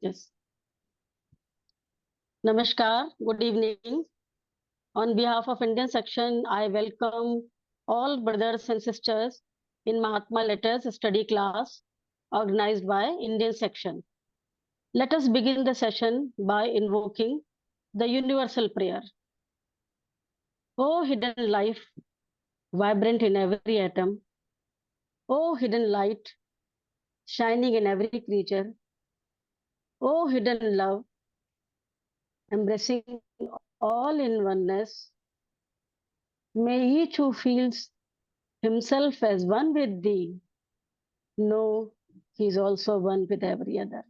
Yes. Namaskar. Good evening. On behalf of Indian section, I welcome all brothers and sisters in Mahatma Letters study class organized by Indian section. Let us begin the session by invoking the universal prayer. O hidden life, vibrant in every atom. O hidden light, shining in every creature. O hidden love, embracing all in oneness. May each who feels himself as one with thee know he is also one with every other.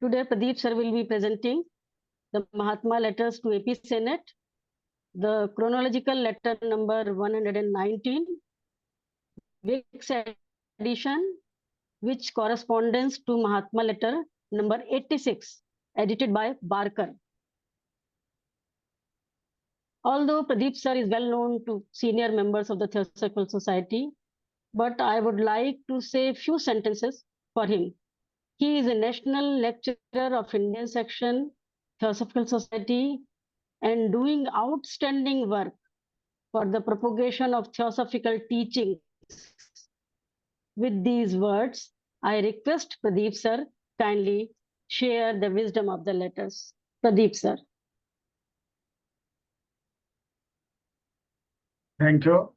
Today, Pradip sir will be presenting the Mahatma letters to AP Senate, the chronological letter number 119, Week's edition, which corresponds to Mahatma letter number 86, edited by Barker. Although Pradip sir is well known to senior members of the Theosophical Society, but I would like to say a few sentences for him. He is a national lecturer of Indian section, Theosophical Society, and doing outstanding work for the propagation of theosophical teachings. With these words, I request Pradeep sir kindly share the wisdom of the letters. Pradeep sir. Thank you.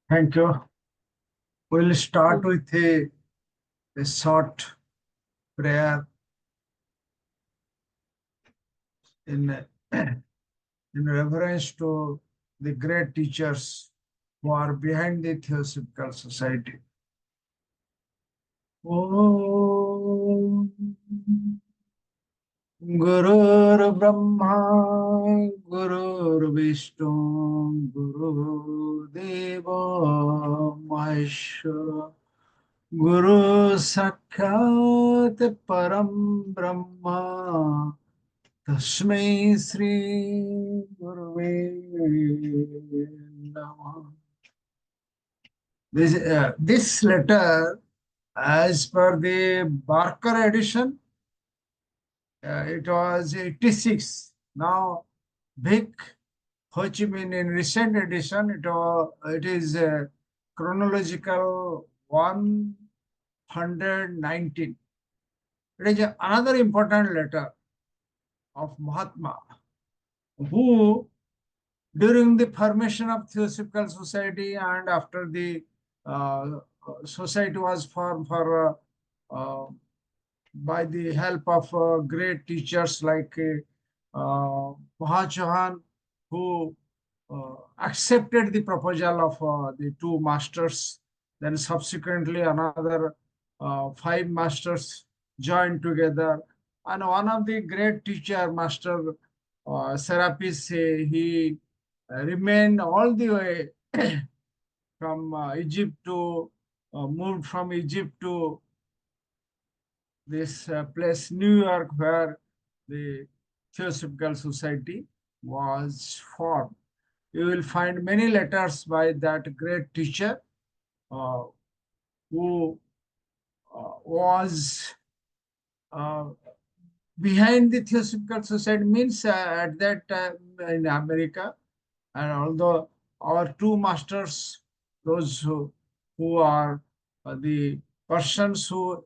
Thank you. We'll start with a short prayer in reference to the great teachers who are behind the Theosophical Society. Om Gurur Brahma Gurur Vishnu Guru Deva Maheshwara Guru Sakshat Param Brahma Tasmai Sri Gurave Namah. This letter, as per the Barker edition, it was 86. Now, Vic Ho Chi Minh in recent edition, it is chronological 119. It is another important letter of Mahatma, who during the formation of Theosophical Society and after the society was formed for by the help of great teachers like Mahachohan, who accepted the proposal of the two masters. Then subsequently another 5 masters joined together. And one of the great teacher, Master Serapis, he remained all the way from Egypt to, moved from Egypt to this place, New York, where the Theosophical Society was formed. You will find many letters by that great teacher who was behind the Theosophical Society, means at that time in America. And although our two masters, those who are the persons who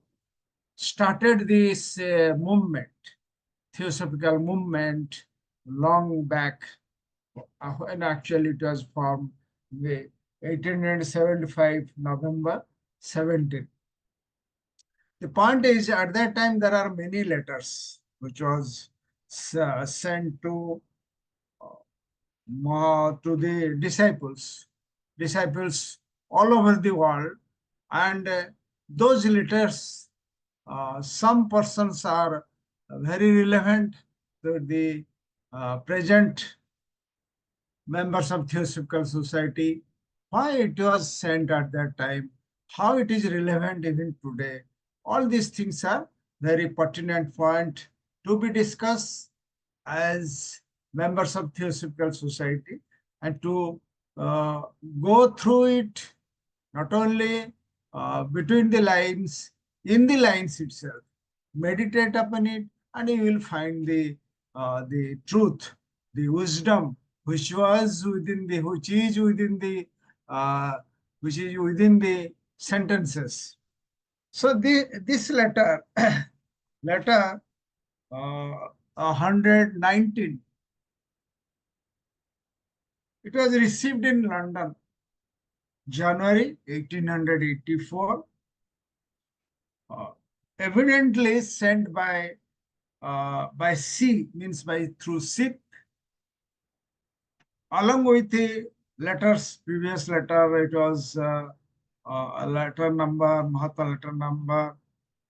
started this movement, Theosophical movement, long back, when actually it was formed the 1875 November 17. The point is, at that time there are many letters which was sent to the disciples all over the world, and those letters, some persons are very relevant to the present members of Theosophical Society, why it was sent at that time, how it is relevant even today. All these things are very pertinent point to be discussed as members of Theosophical Society, and to go through it not only between the lines, in the lines itself. Meditate upon it, and you will find the truth, the wisdom, which was within the, which is within the sentences. So this letter, letter 119, it was received in London, January 1884, evidently sent by sea, means by through ship, along with the letters, previous letter. It was a letter number, Mahatma letter number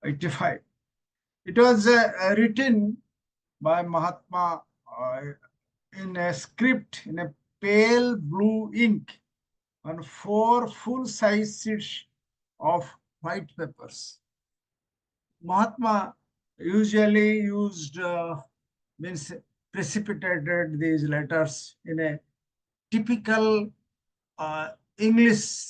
85. It was written by Mahatma in a script, in a pale blue ink, on 4 full-size sheets of white papers. Mahatma usually used, means precipitated these letters in a typical English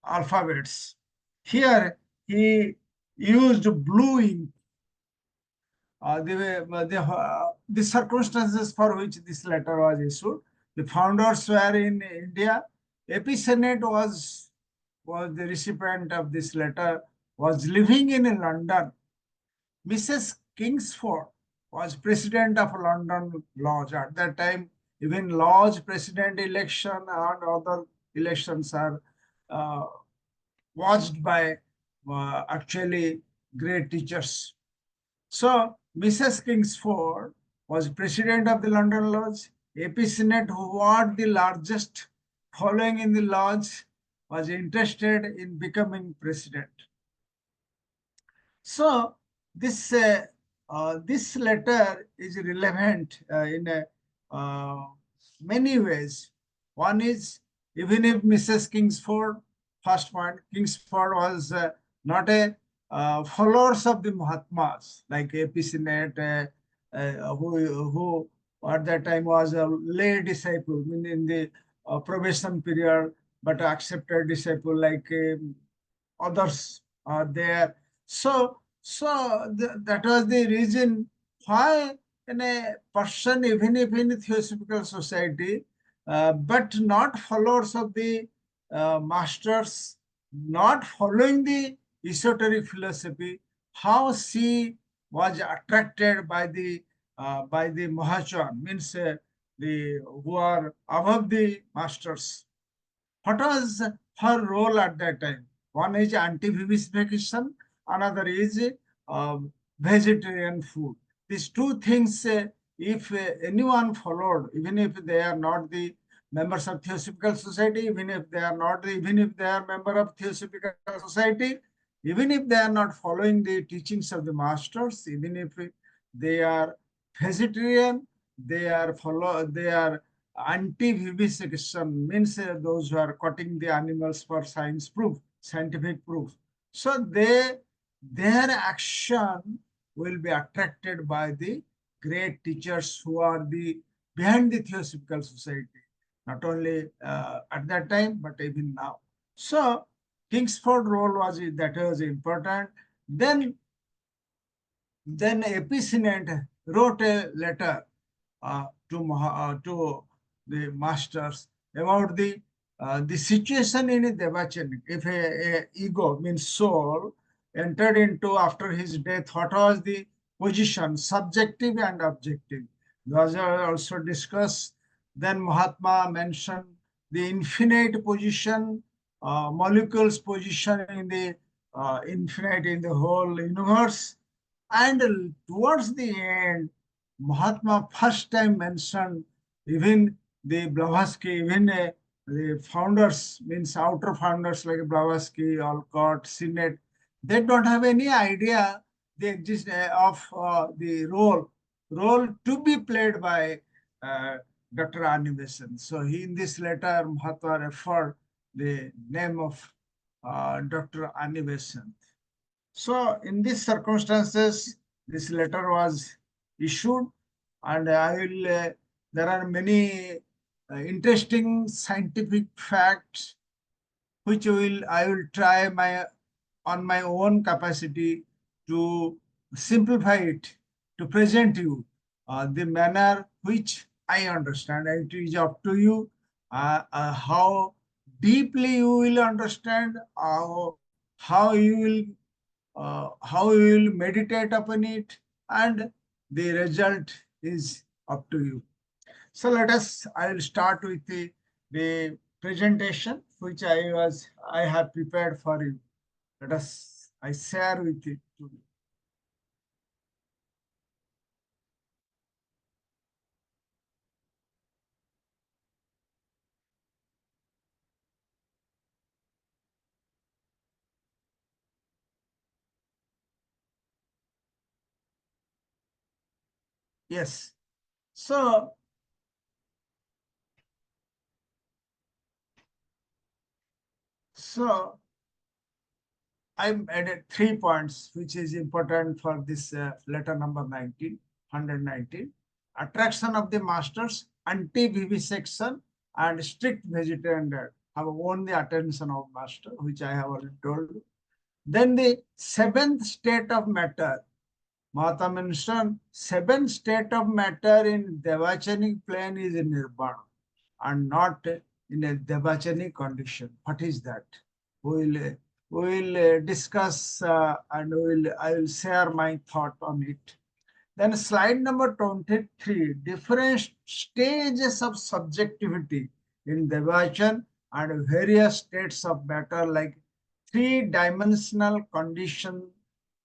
alphabets. Here he used blue ink. The circumstances for which this letter was issued. The founders were in India. AP Senate was the recipient of this letter, was living in London. Mrs. Kingsford was president of London Lodge. At that time, even Lodge president election and other elections are watched by actually great teachers. So Mrs. Kingsford was president of the London Lodge. AP Senate, who had the largest following in the lodge, was interested in becoming president. So this this letter is relevant in many ways. One is, even if Mrs. Kingsford, first point, Kingsford was not a followers of the Mahatmas like AP Senate, who at that time was a lay disciple, meaning in the probation period, but accepted disciple like others are there. So that was the reason why in a person, even if in a Theosophical Society, but not followers of the masters, not following the esoteric philosophy, how she was attracted by the Mahachwan, means the who are above the masters. What was her role at that time? One is anti-vivisection, another is vegetarian food. These two things, if anyone followed, even if they are not the members of Theosophical Society, even if they are not, even if they are member of Theosophical Society, even if they are not following the teachings of the masters, even if they are vegetarian, they are anti-vivisection, means those who are cutting the animals for scientific proof. So their action will be attracted by the great teachers who are behind the Theosophical Society, not only at that time, but even now. So Kingsford role was important. Then AP Senate wrote a letter to the masters about the situation in Devachani. If a ego, means soul, entered into after his death, what was the position, subjective and objective? Those are also discussed. Then Mahatma mentioned the infinite position, molecules position in the infinite in the whole universe. And towards the end, Mahatma first time mentioned even the Blavatsky, even the founders, means outer founders like Blavatsky, Alcott, Sinnett, they don't have any idea the exist of the role to be played by Dr. Anti-Vivisection. So in this letter, Mahatma referred the name of Dr. Anti-Vivisection. So in these circumstances, this letter was issued, and I will. There are many interesting scientific facts which I will try on my own capacity to simplify it, to present you the manner which I understand. It is up to you how deeply you will understand, how you will meditate upon it, and the result is up to you. So I will start with the presentation which I have prepared for you. I share with it to you. Yes. So, so I added 3 points, which is important for this letter number 19, 119. Attraction of the masters, anti-vivisection, and strict vegetarian diet have won the attention of master, which I have already told you. Then the seventh state of matter. Mahatma mentioned seventh state of matter in Devachanic plane is in Nirvana and not in a Devachanic condition. What is that? We will discuss and I will share my thought on it. Then slide number 23, different stages of subjectivity in Devachan and various states of matter like three-dimensional condition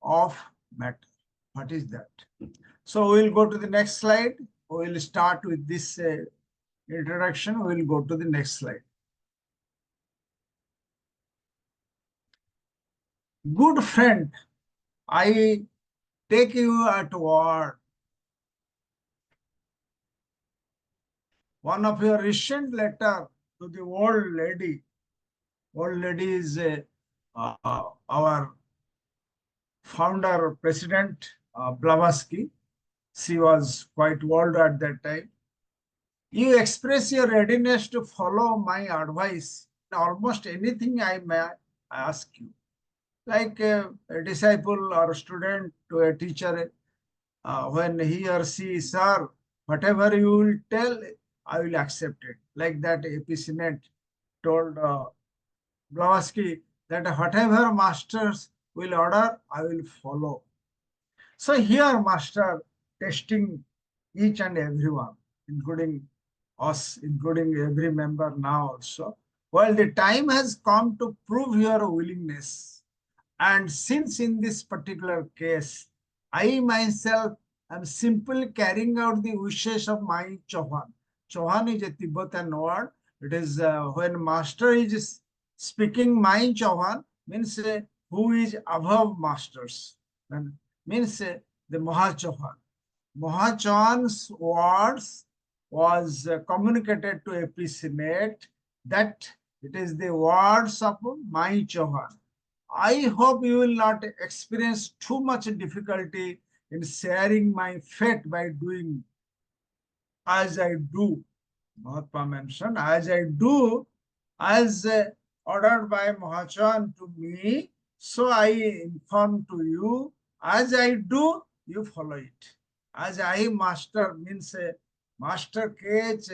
of matter. What is that? So we'll go to the next slide. We'll start with this introduction. We'll go to the next slide. Good friend, I take you at word. One of your recent letter to the old lady is our founder, President Blavatsky. She was quite old at that time. You express your readiness to follow my advice in almost anything I may ask you. Like a disciple or a student to a teacher, when he or she, sir, whatever you will tell, I will accept it. Like that AP Senate told Blavatsky that whatever masters will order, I will follow. So here, master testing each and everyone, including us, including every member now also. Well, the time has come to prove your willingness. And since in this particular case, I myself am simply carrying out the wishes of my Chauhan. Chauhan is a Tibetan word. It is when master is speaking my Chauhan, means who is above masters. And means the Mahachauhan. Mahachauhan's words was communicated to AP Senate that it is the words of my Chauhan. I hope you will not experience too much difficulty in sharing my fate by doing as I do. Mahatma mentioned, as I do, as ordered by Mahachan to me, so I inform to you, as I do, you follow it. As I master means master cage,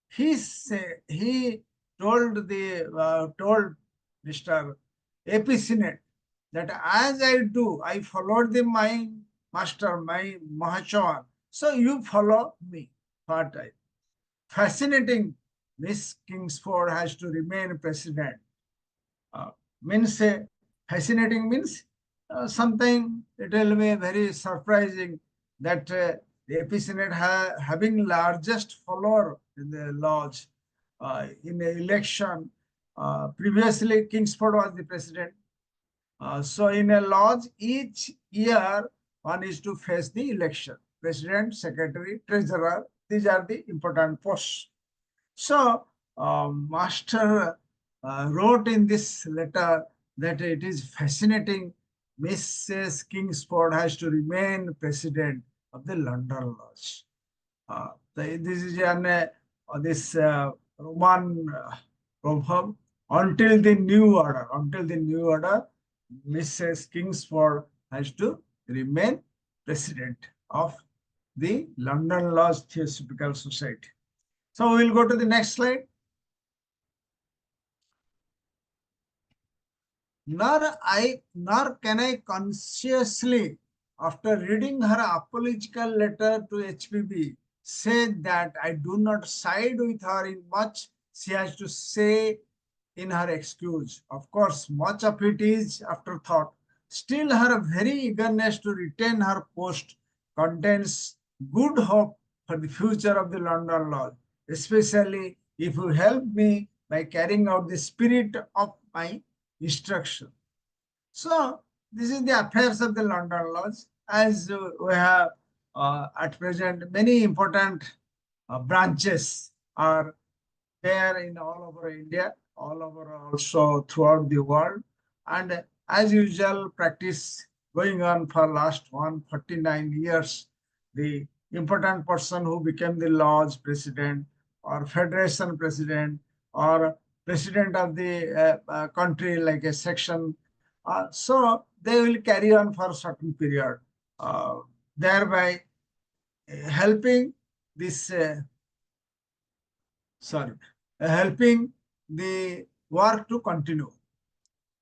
he told told Mr. AP Senate that as I do, I followed my master, my Mahachan, so you follow me. What I fascinating. Miss Kingsford has to remain president. Means fascinating means something it will be very surprising that the AP Senate having largest follower in the lodge in the election. Previously, Kingsford was the president. So in a lodge, each year one is to face the election. President, secretary, treasurer, these are the important posts. So Master wrote in this letter that it is fascinating Mrs. Kingsford has to remain president of the London Lodge. This is this Roman proverb. Until the new order, Mrs. Kingsford has to remain president of the London Lodge Theosophical Society. So we'll go to the next slide. Nor can I consciously, after reading her apological letter to HPB, say that I do not side with her in much she has to say in her excuse. Of course, much of it is afterthought. Still, her very eagerness to retain her post contains good hope for the future of the London Lodge, especially if you help me by carrying out the spirit of my instruction. So, this is the affairs of the London Lodge. As we have at present, many important branches are there in all over India, all over also throughout the world. And as usual, practice going on for last 149 years. The important person who became the lodge president or federation president or president of the country like a section. So they will carry on for a certain period, thereby helping this helping the work to continue.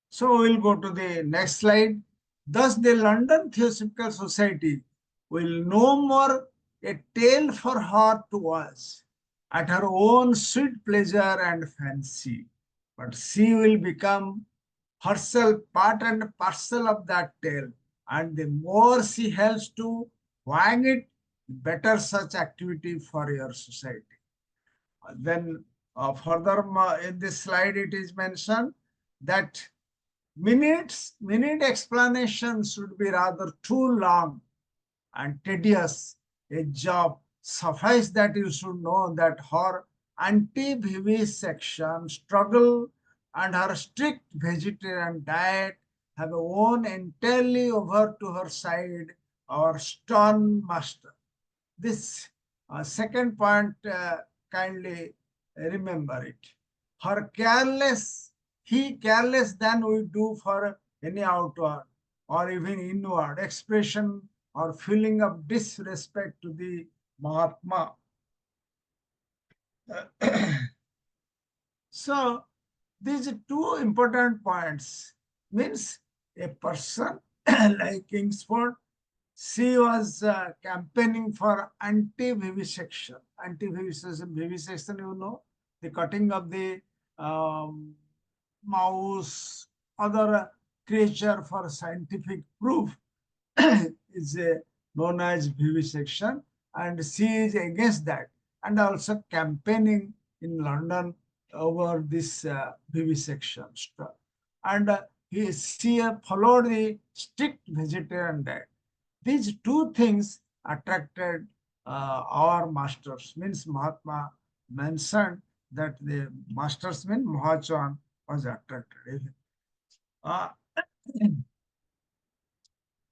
So we'll go to the next slide. Thus, the London Theosophical Society will no more a tale for her to us at her own sweet pleasure and fancy, but she will become herself part and parcel of that tale, and the more she helps to wang it, the better such activity for your society. Then further in this slide, it is mentioned that minute explanation should be rather too long and tedious a job. Suffice that you should know that her anti-vivisection struggle and her strict vegetarian diet have won entirely over to her side our stern master. This second point, kindly remember it. He careless than we do for any outward or even inward expression or feeling of disrespect to the Mahatma. So these two important points means a person like Kingsford, she was campaigning for anti-vivisection. Vivisection, you know, the cutting of the mouse, other creature for scientific proof is known as vivisection, and she is against that, and also campaigning in London over this vivisection stuff. And she followed the strict vegetarian diet. These two things attracted our masters, means Mahatma mentioned that the masters mean Mahachan was attracted.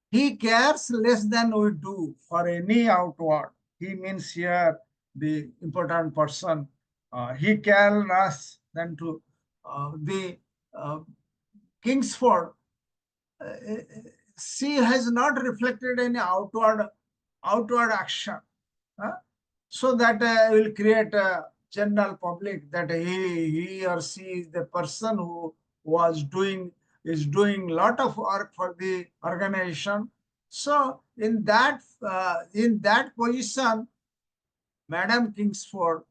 He cares less than we do for any outward. He means here the important person. He cares less than to the Kingsford. She has not reflected any outward action, so that will create a general public that he or she is the person who is doing lot of work for the organization. So in that position, Madam Kingsford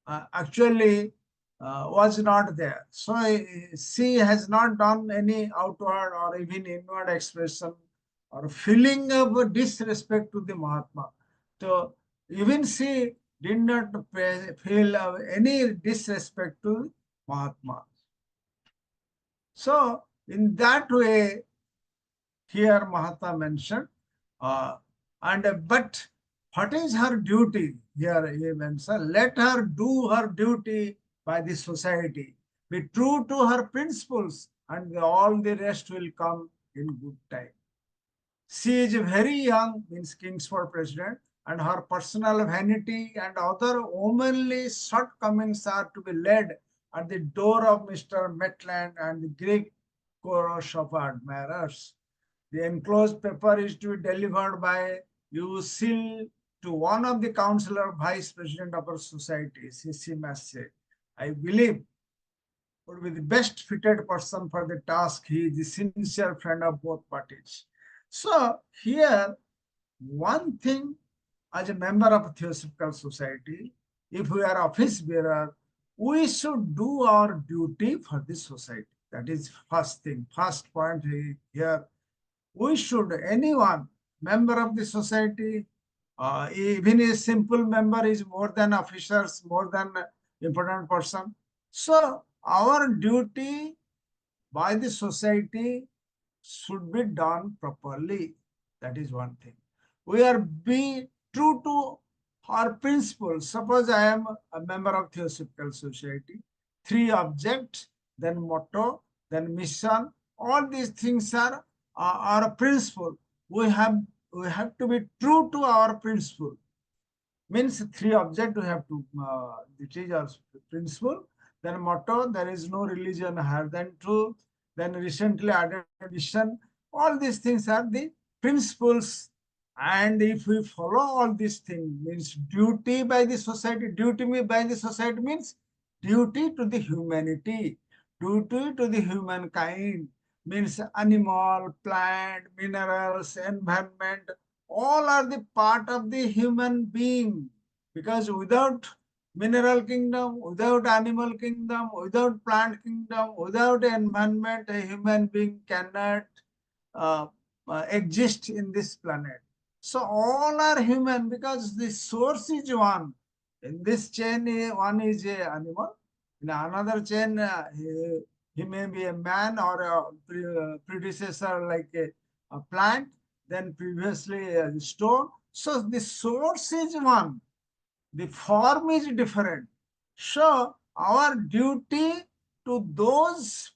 actually was not there. So she has not done any outward or even inward expression or feeling of disrespect to the Mahatma. So even she did not feel any disrespect to Mahatma. So in that way, here Mahatma mentioned, but what is her duty? Here he mentioned, let her do her duty by the society, be true to her principles, and all the rest will come in good time. She is very young, means Kingsford president, and her personal vanity and other womanly shortcomings are to be laid at the door of Mr. Maitland and the Greek chorus of admirers. The enclosed paper is to be delivered by you seal to one of the councillor vice president of our society, C.C. Massey. I believe would be the best fitted person for the task. He is the sincere friend of both parties. So here, one thing as a member of Theosophical Society, if we are office bearer, we should do our duty for the society. That is first thing, first point here. We should, anyone, member of the society, even a simple member is more than officers, more than important person. So our duty by the society should be done properly. That is one thing. We are be true to our principles. Suppose I am a member of Theosophical Society, 3 objects, then motto, then mission. All these things are our principle. We have to be true to our principle. Means 3 objects we have to teach our principle. Then motto, there is no religion higher than truth. Then recently added mission. All these things are the principles. And if we follow all these things, means duty by the society. Duty by the society means duty to the humanity, duty to the humankind, means animal, plant, minerals, environment, all are the part of the human being. Because without mineral kingdom, without animal kingdom, without plant kingdom, without environment, a human being cannot exist in this planet. So all are human because the source is one. In this chain, one is an animal. In another chain, he may be a man or a predecessor like a plant, then previously a stone. So the source is one. The form is different. So our duty to those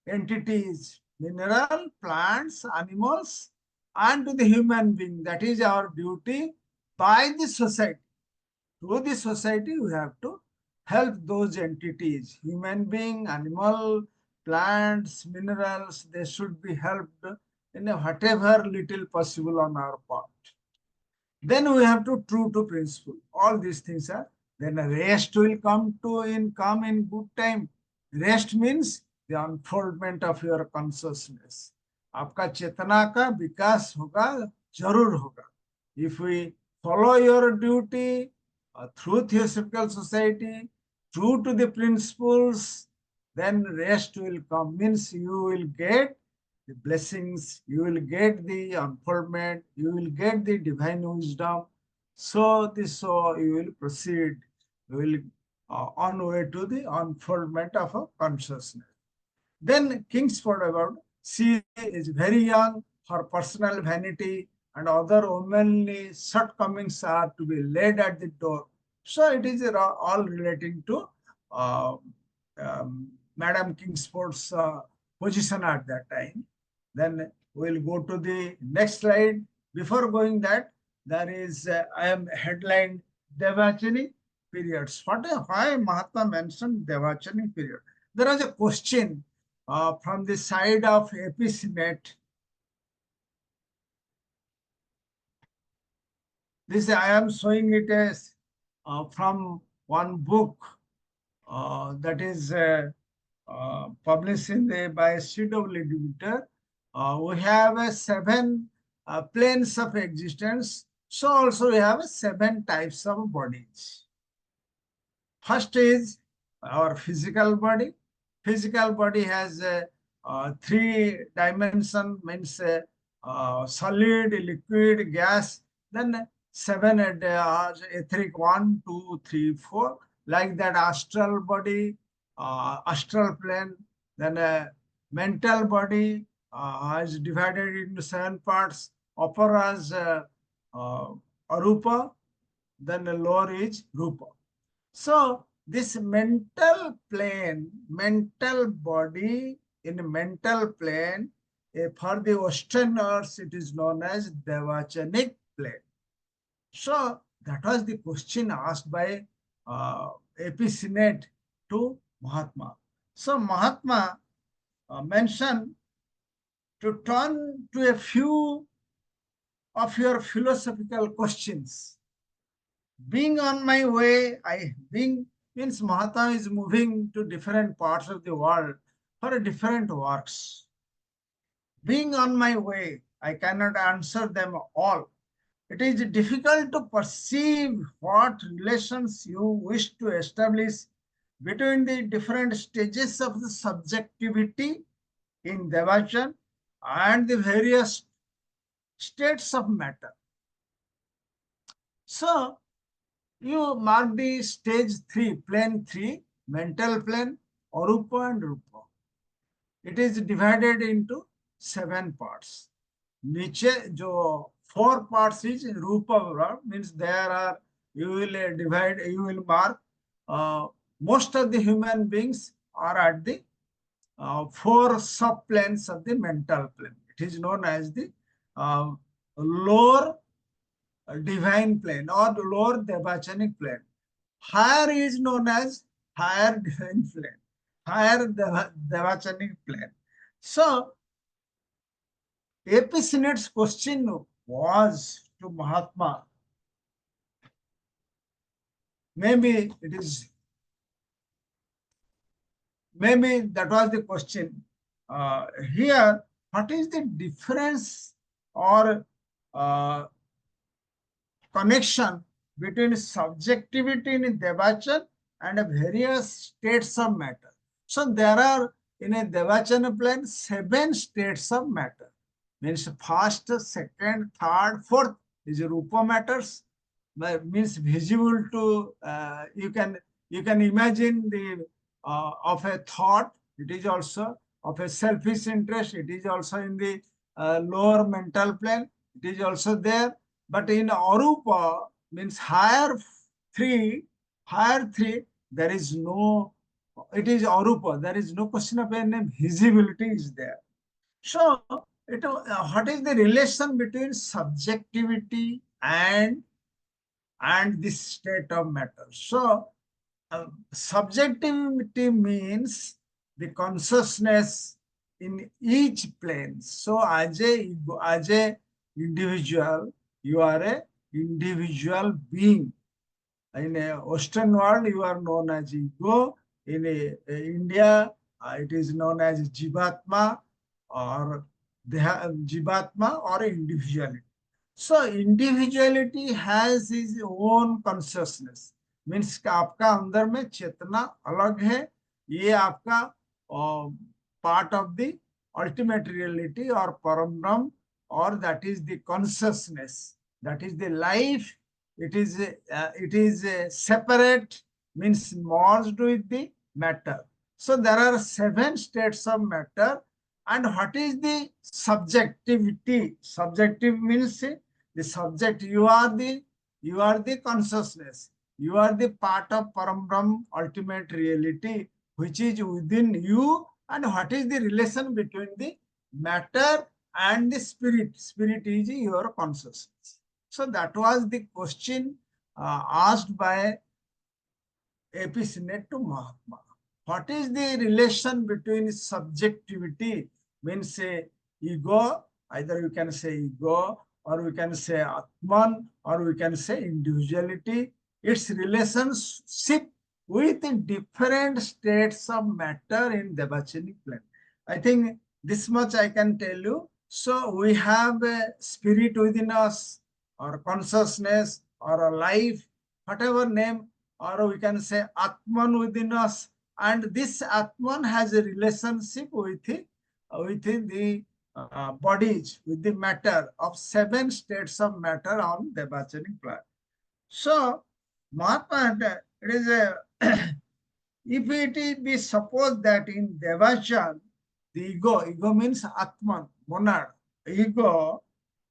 entities, mineral, plants, animals, and to the human being, that is our duty by the society. To the society, we have to help those entities, human being, animal, plants, minerals, they should be helped in whatever little possible on our part. Then we have to true to principle. All these things are. Then rest will come in good time. Rest means the unfoldment of your consciousness. आपका चेतना का विकास होगा, जरूर होगा. If we follow your duty through Theosophical Society, true to the principles, then rest will come. Means you will get the blessings, you will get the unfoldment, you will get the divine wisdom. So you will proceed, you will on way to the unfoldment of a consciousness. Then Kingsford about, she is very young, her personal vanity and other womanly shortcomings are to be laid at the door. So it is all relating to Madam Kingsford's position at that time. Then we'll go to the next slide. Before going that, there is, I am headlined Devachani periods. Why Mahatma mentioned Devachani period? There was a question from the side of APCNet. This I am showing it as from one book that is published by CW Editor. We have 7 planes of existence. So also we have 7 types of bodies. First is our physical body. Physical body has 3 dimensions, means solid, liquid, gas. Then 7 etheric, 1, 2, 3, 4. Like that astral body, astral plane. Then mental body is divided into 7 parts. Upper as arupa, then the lower is rupa. So this mental plane, mental body in mental plane for the Westerners, it is known as Devachanic plane. So that was the question asked by AP Senate to Mahatma. So Mahatma mentioned to turn to a few of your philosophical questions. Being on my way, being means Mahatma is moving to different parts of the world for different works. Being on my way, I cannot answer them all. It is difficult to perceive what relations you wish to establish between the different stages of the subjectivity in Devachan and the various states of matter. So, you mark the stage 3, plane 3, mental plane, Arupa and Rupa. It is divided into 7 parts. Niche, jo 4 parts is Rupa, means there are, you will divide, you will mark, most of the human beings are at the 4 subplanes of the mental plane. It is known as the lower divine plane or lower Devachanic plane. Higher is known as higher divine plane, higher Devachanic plane. So, AP Senate's question was to Mahatma. Maybe that was the question. Here, what is the difference or connection between subjectivity in Devachan and various states of matter? So there are in a Devachana plane 7 states of matter. Means first, second, third, fourth is Rupa matters. Means visible to you can imagine the of a thought. It is also of a selfish interest. It is also in the lower mental plane. It is also there. But in Arupa, means higher 3, there is no, it is Arupa. There is no question of any visibility is there. So, what is the relation between subjectivity and this state of matter? So, subjectivity means the consciousness in each plane. So, as a individual, you are a individual being. In a Western world, you are known as ego. In India, it is known as Jivatma or Jivatma or individuality. So individuality has its own consciousness. Means कि आपका अंदर में चेतना अलग है. ये आपका part of the ultimate reality or Param Brahm, or that is the consciousness. That is the life. It is separate, means merged with the matter. So there are 7 states of matter. And what is the subjectivity? Subjective means the subject. You are the consciousness. You are the part of Param Brahm, ultimate reality, which is within you. And what is the relation between the matter and the spirit? Spirit is your consciousness. So that was the question asked by AP Senate to Mahatma. What is the relation between subjectivity, means ego, either you can say ego, or we can say Atman, or we can say individuality, its relationship with different states of matter in Devachanic plane. I think this much I can tell you. So we have a spirit within us, or consciousness, or a life, whatever name, or we can say Atman within us. And this Atman has a relationship with the bodies, with the matter of 7 states of matter on the Devachanic plane. So, Mahatma, it is a if it be supposed that in Devachan, the ego means Atman, monad, ego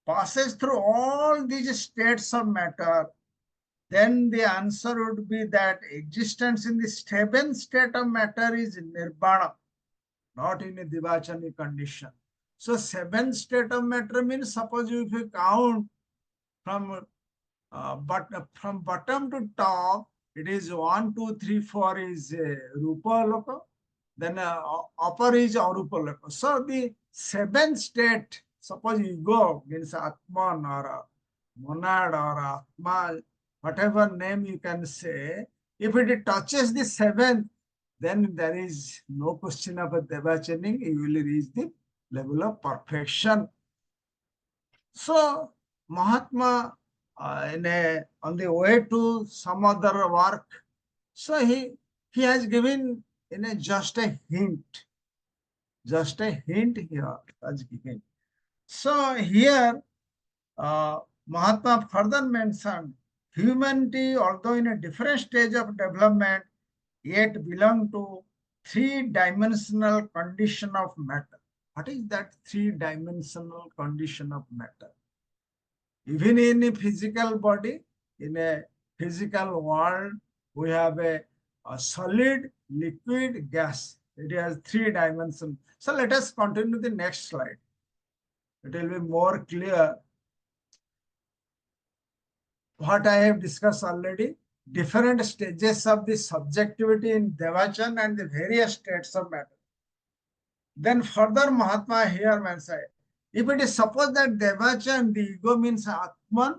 passes through all these states of matter, then the answer would be that existence in the 7th state of matter is nirvana, not in a Devachani condition. So seventh state of matter means, suppose if you count from from bottom to top, it is 1, 2, 3, 4 is Rupa Loka, then upper is Arupa Loka. So the seventh state, suppose ego means Atman or monad or Atma, whatever name you can say, if it touches the seventh, then there is no question of a devachaning, you will reach the level of perfection. So Mahatma, on the way to some other work, so he has given just a hint, he has given. So here Mahatma further mentioned humanity, although in a different stage of development, yet belong to three-dimensional condition of matter. What is that three-dimensional condition of matter? Even in a physical body, in a physical world, we have a solid, liquid, gas. It has three dimensions. So let us continue the next slide. It will be more clear. What I have discussed already, different stages of the subjectivity in Devachan and the various states of matter. Then further Mahatma here mentioned, if it is supposed that Devachan, the ego means Atman,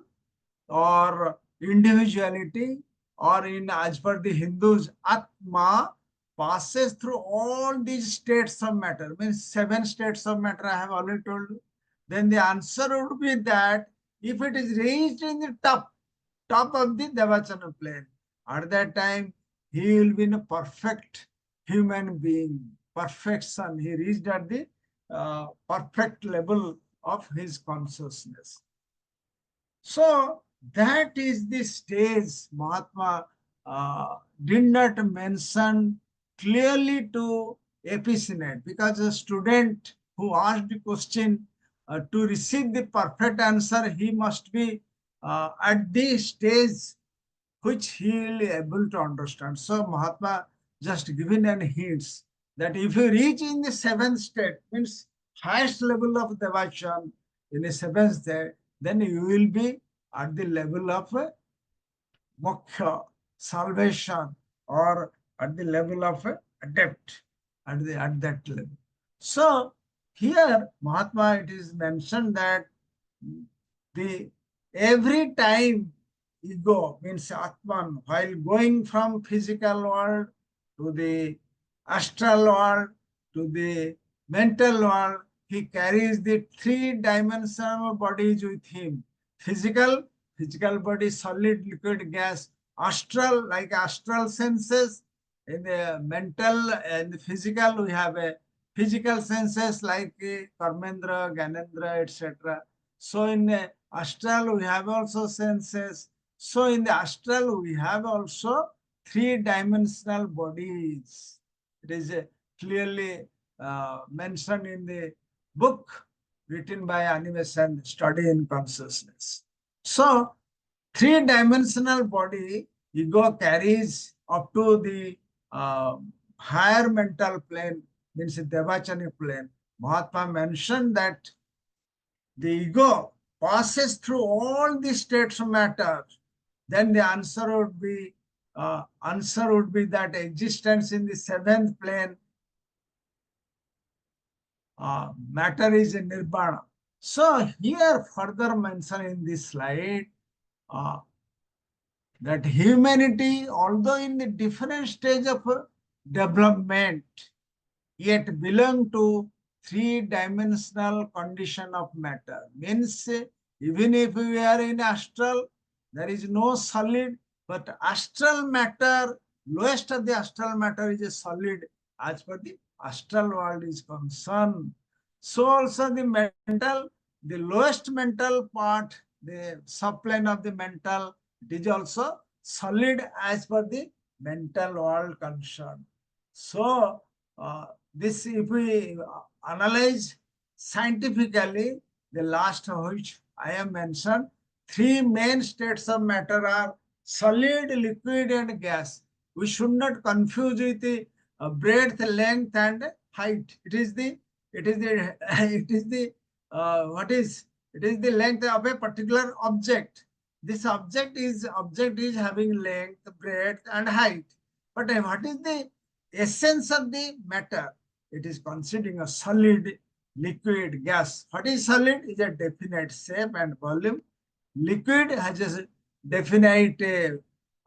or individuality, or in as per the Hindus, Atma passes through all these states of matter, means 7 states of matter I have already told you. Then the answer would be that if it is reached in the top of the Devachana plane, at that time he will be in a perfect human being, perfection. He reached at the perfect level of his consciousness. So that is the stage Mahatma did not mention clearly to epicene, because a student who asked the question to receive the perfect answer, he must be at the stage which he will be able to understand. So Mahatma just given an hints that if you reach in the 7th state, means highest level of devachan in the 7th state, then you will be at the level of moksha, salvation, or at the level of adept, at that level. So here Mahatma, it is mentioned that the every time ego means Atman, while going from physical world to the astral world to the mental world, he carries the three-dimensional bodies with him. Physical body, solid, liquid, gas. Astral, like astral senses. In the mental and the physical, we have a physical senses like Karmendra, Ganendra, etc. So in the astral, we have also senses. So in the astral, we have also three-dimensional bodies. It is clearly mentioned in the book written by Animation, Study in Consciousness. So three-dimensional body, ego carries up to the higher mental plane, means the Devachani plane. Mahatma mentioned that the ego passes through all the states of matter. Then the answer would be that existence in the 7th plane, matter is a nirvana. So here further mentioned in this slide that humanity, although in the different stage of development, yet belong to three-dimensional condition of matter. Means even if we are in astral, there is no solid, but astral matter, lowest of the astral matter is a solid as per the astral world is concerned. So also the mental, the lowest mental part, the subplane of the mental, it is also solid as per the mental world concerned. So this, if we analyze scientifically, the last of which I have mentioned, 3 main states of matter are solid, liquid, and gas. We should not confuse with the breadth, length, and height. It It is the it is the what is it is the length of a particular object. This object is having length, breadth, and height. But what is the essence of the matter? It is considering a solid, liquid, gas. What is solid? Is a definite shape and volume. Liquid has a definite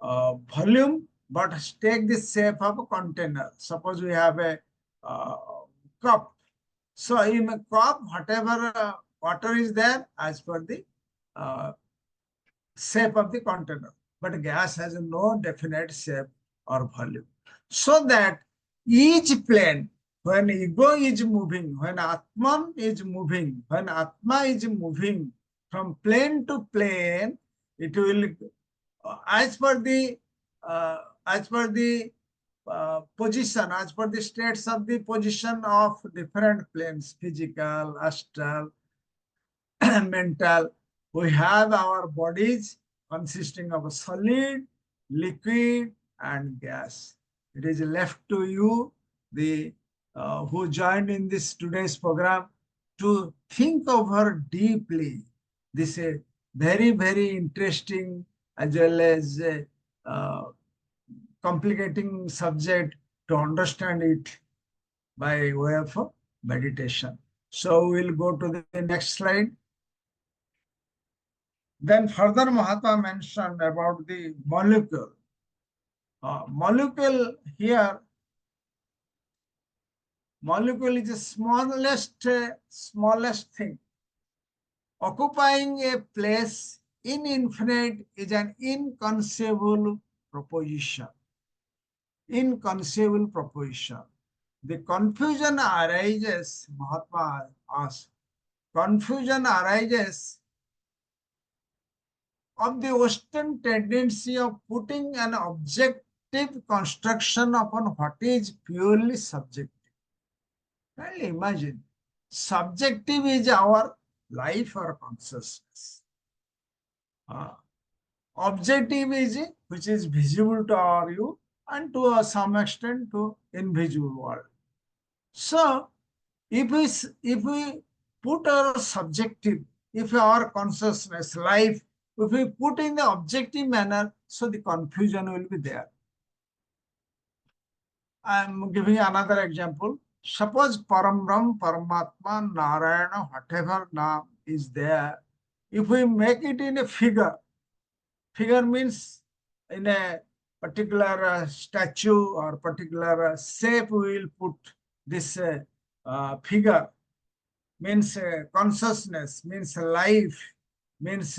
volume, but take the shape of a container. Suppose we have a uh, cup. So in a cup, whatever water is there as per the uh, shape of the container. But gas has no definite shape or volume. So that each plane, when ego is moving, when Atman is moving, when Atma is moving from plane to plane, it will, as per the uh, as per the position, as per the states of the position of different planes, physical, astral, mental, we have our bodies consisting of a solid, liquid, and gas. It is left to you, the who joined in this today's program, to think over deeply. This is very, very interesting as well as complicating subject to understand it by way of meditation. So we'll go to the next slide. Then further Mahatma mentioned about the molecule. Molecule here, molecule is the smallest thing. Occupying a place in infinite is an inconceivable proposition. Inconceivable proposition. The confusion arises, Mahatma asks, confusion arises of the Western tendency of putting an objective construction upon what is purely subjective. Well, imagine, subjective is our life or consciousness. Objective is which is visible to our you and to some extent to invisible world. So, if we put our subjective, if our consciousness, life, if we put in the objective manner, so the confusion will be there. I am giving another example. Suppose Param Paramatma, Narayana, whatever name is there, if we make it in a figure, figure means in a particular statue or particular shape, we will put this figure, means consciousness, means life, means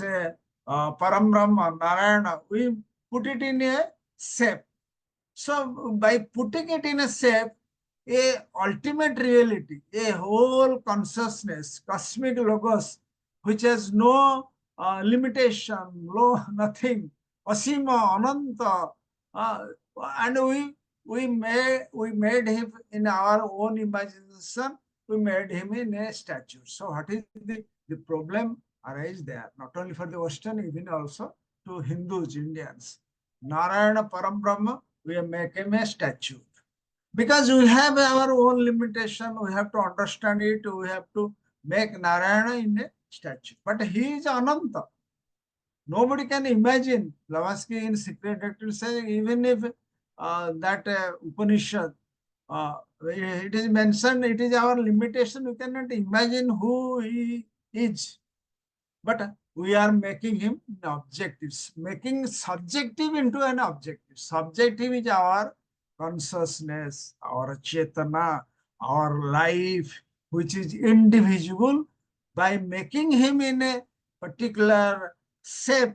Param Brahma, Narayana. We put it in a shape. So by putting it in a shape, a ultimate reality, a whole consciousness, cosmic logos, which has no limitation, no nothing, asima, ananta, and we made him in our own imagination. We made him in a statue. So what is the problem arise there? Not only for the Western, even also to Hindus, Indians. Narayana Param Brahma, we make him a statue. Because we have our own limitation, we have to understand it, we have to make Narayana in a statue. But he is Ananta. Nobody can imagine. Blavatsky in Secret Doctrine says, even if that Upanishad, it is mentioned, it is our limitation, we cannot imagine who he is. But we are making him an objective, making subjective into an objective. Subjective is our consciousness, our chetana, our life, which is indivisible. By making him in a particular shape,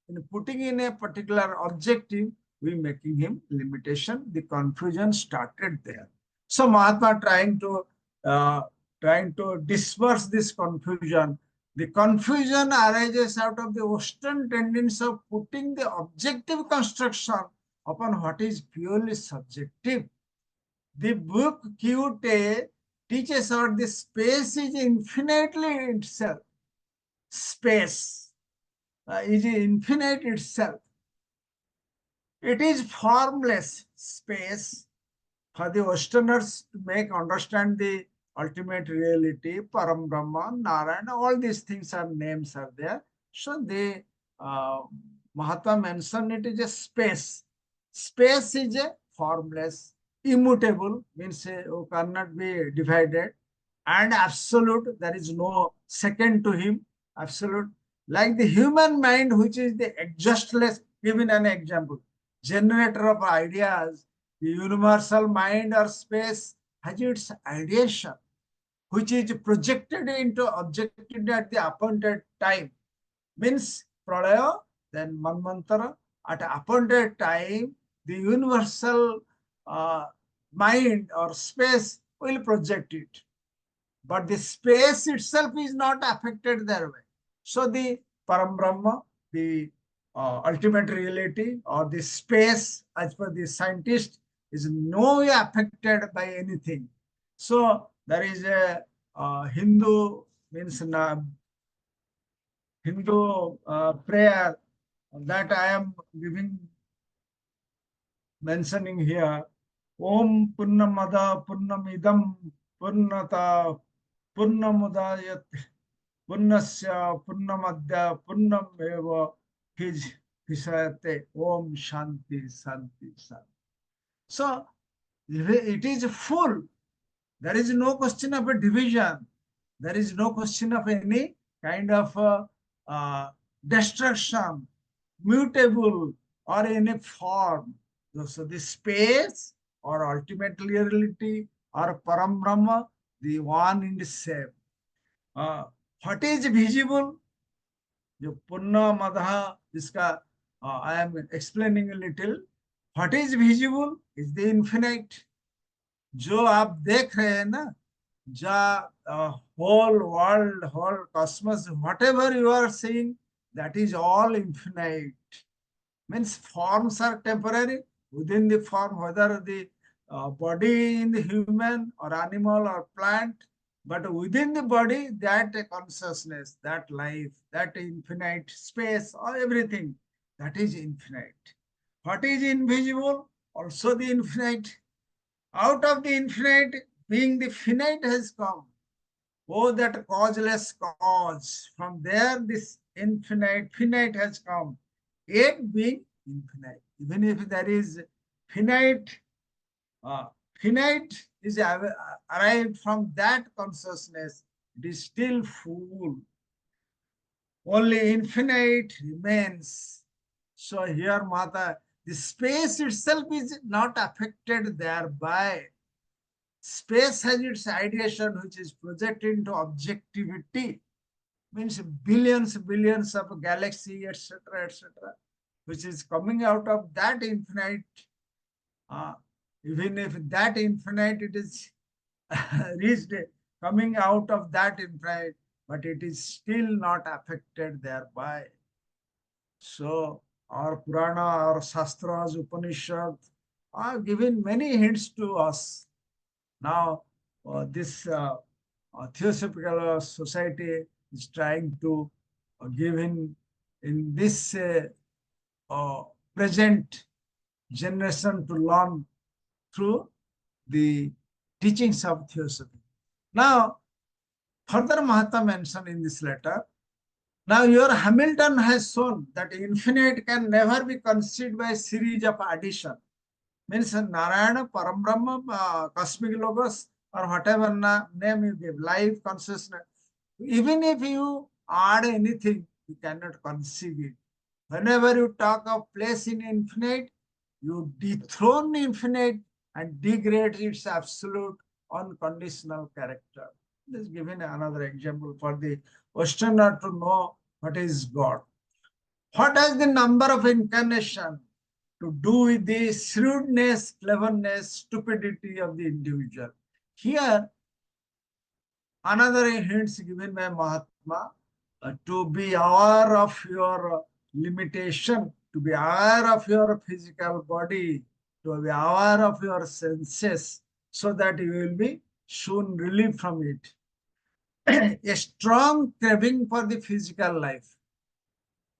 in putting in a particular objective, we making him limitation. The confusion started there. So Mahatma trying to disperse this confusion. The confusion arises out of the Western tendency of putting the objective construction upon what is purely subjective. The book Kyute teaches us the space is infinitely itself. Space is infinite itself. It is formless space. For the Westerners to make understand the ultimate reality, Param Brahman, Narayana, all these things are names are there. So they Mahatma mentioned it is a space. Space is a formless, immutable, means cannot be divided, and absolute. There is no second to him. Absolute. Like the human mind, which is the exhaustless. Given an example, generator of ideas, the universal mind or space has its ideation, which is projected into objective at the appointed time. Means pralaya, then manvantara, at appointed time, the universal mind or space will project it. But the space itself is not affected thereby. So the Param Brahma, the ultimate reality or the space, as per the scientist, is no way affected by anything. So there is a Hindu, means Hindu prayer that I am giving, mentioning here. Om Purnamada Purnamidam Purnata Purnamudayat Purnasya Purnamadya Purnameva Hisayate. Om Shanti Santi Santi. So it is full. There is no question of a division. There is no question of any kind of uh, destruction, mutable, or any form. So the space or ultimate reality or Param Brahma, the one in the same. What is visible? जो पुन्ना मधा जिसका I am explaining a little. What is visible is the infinite. जो आप देख रहे हैं ना, whole world, whole cosmos, whatever you are seeing, that is all infinite. Means forms are temporary. Within the form, whether the body in the human or animal or plant, but within the body, that consciousness, that life, that infinite space, or everything, that is infinite. What is invisible? Also the infinite. Out of the infinite, being the finite has come. Oh, that causeless cause. From there, this finite has come. Yet being infinite. Even if there is finite, finite is arrived from that consciousness, it is still full. Only infinite remains. So here, Mata, the space itself is not affected thereby. Space has its ideation, which is projected into objectivity. Means billions of galaxy, etc., which is coming out of that infinite. Even if that infinite it is reached, coming out of that infinite, but it is still not affected thereby. So our Purana, our Shastras, Upanishad are giving many hints to us. Now, this Theosophical Society is trying to give in this present generation to learn through the teachings of Theosophy. Now, further Mahatma mentioned in this letter, now your Hamilton has shown that infinite can never be conceived by a series of addition. Means Narayana, Parambrahma, cosmic logos, or whatever name you give, life, consciousness. Even if you add anything, you cannot conceive it. Whenever you talk of place in infinite, you dethrone infinite and degrade its absolute unconditional character. This is given another example for the Westerner to know what is God. What has the number of incarnation to do with the shrewdness, cleverness, stupidity of the individual? Here, another hint given by Mahatma, to be aware of your limitation, to be aware of your physical body, to be aware of your senses, so that you will be soon relieved from it. A strong craving for the physical life.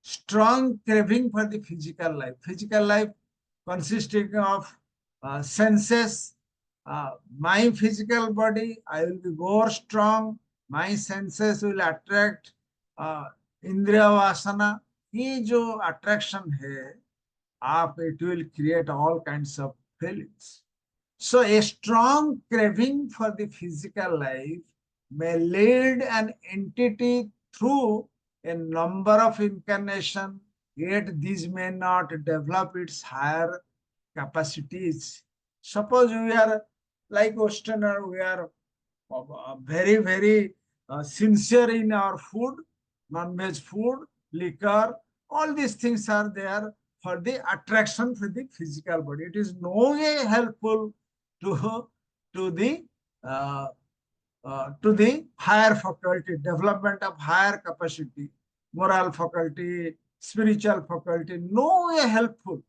Strong craving for the physical life. Physical life consisting of senses, my physical body, I will be more strong, my senses will attract इंद्रिय वासना. ये जो attraction है, आप it will create all kinds of feelings. So a strong craving for the physical life may lead an entity through a number of incarnations, yet these may not develop its higher capacities. Suppose we are like Westerner, we are very, very sincere in our food, non-veg food, liquor, all these things are there for the attraction for the physical body. It is no way helpful to the higher faculty, development of higher capacity, moral faculty, spiritual faculty, no way helpful.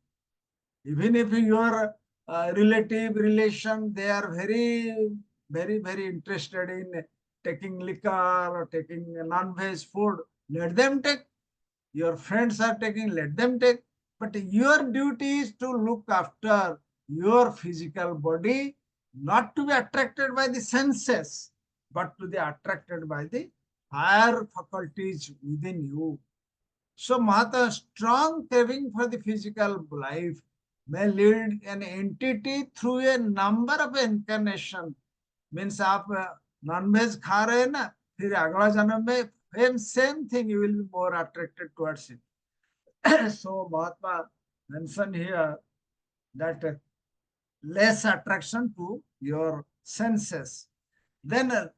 Even if your relative relation, they are very, very, very interested in taking liquor or taking non-veg food, let them take. Your friends are taking, let them take. But your duty is to look after your physical body, not to be attracted by the senses, but to be attracted by the higher faculties within you. So, Mahata, strong craving for the physical life may lead an entity through a number of incarnation. Means आप non-veg खा रहे हैं ना, फिर अगला जन्म में same thing you will be more attracted towards it. So Mahatma mentioned here that less attraction to your senses. Then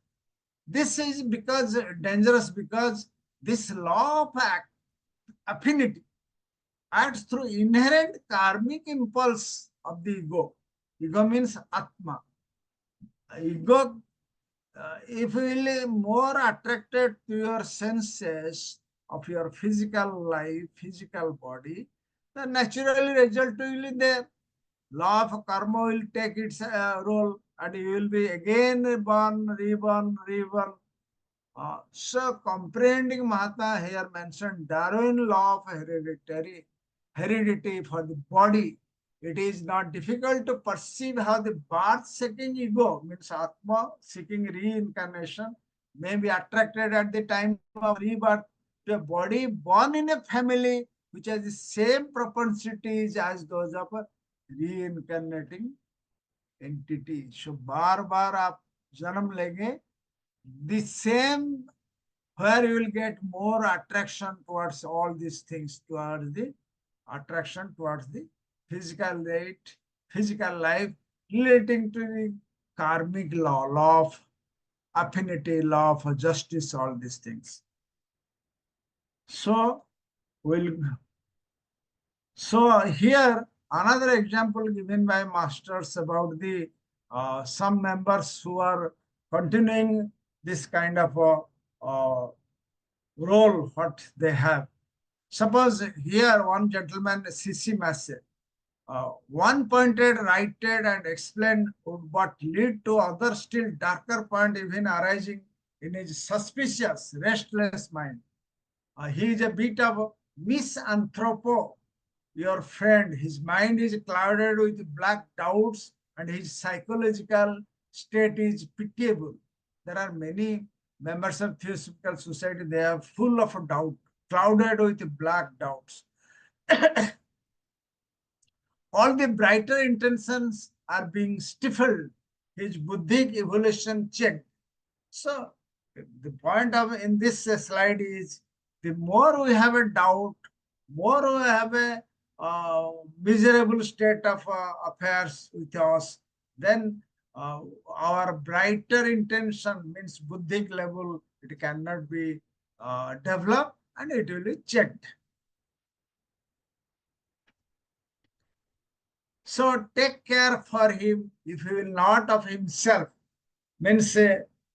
this is because dangerous, because this law of affinity acts through inherent karmic impulse of the ego. Ego means Atma. Ego, if you will be more attracted to your senses of your physical life, physical body, then naturally result will be there. Law of karma will take its role, and you will be again born, reborn, reborn. So comprehending Mahatma here mentioned Darwin law of heredity for the body. It is not difficult to perceive how the birth-seeking ego, means Atma, seeking reincarnation, may be attracted at the time of rebirth to a body born in a family which has the same propensities as those of a reincarnating entity. So बार-बार आप जन्म लेंगे, the same, where you will get more attraction towards all these things, towards the attraction towards the physical life relating to the karmic law, law of affinity, law of justice, all these things. So here another example given by masters about the some members who are continuing this kind of role what they have. Suppose here one gentleman, C.C. Massey, one pointed, righted, and explained what lead to other still darker point even arising in his suspicious, restless mind. He is a bit of misanthropo, your friend. His mind is clouded with black doubts and his psychological state is pitiable. There are many members of Theosophical Society, they are full of doubt, clouded with black doubts. All the brighter intentions are being stifled, his buddhic evolution checked. So the point of in this slide is, the more we have a doubt, more we have a miserable state of affairs with us, then our brighter intention, means buddhic level, it cannot be developed and it will be checked. So take care for him if he will not of himself. Means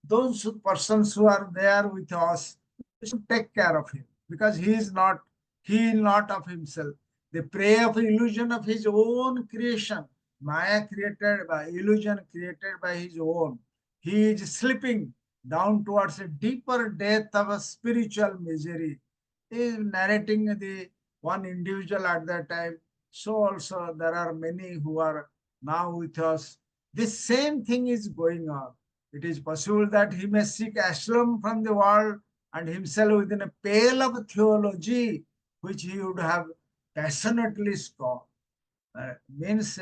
those persons who are there with us, we should take care of him, because he is not of himself. The prey of illusion of his own creation, Maya created by illusion, created by his own. He is slipping down towards a deeper depth of a spiritual misery. He is narrating the one individual at that time. So also there are many who are now with us. This same thing is going on. It is possible that he may seek asylum from the world and himself within a pale of theology, which he would have passionately scorned. Means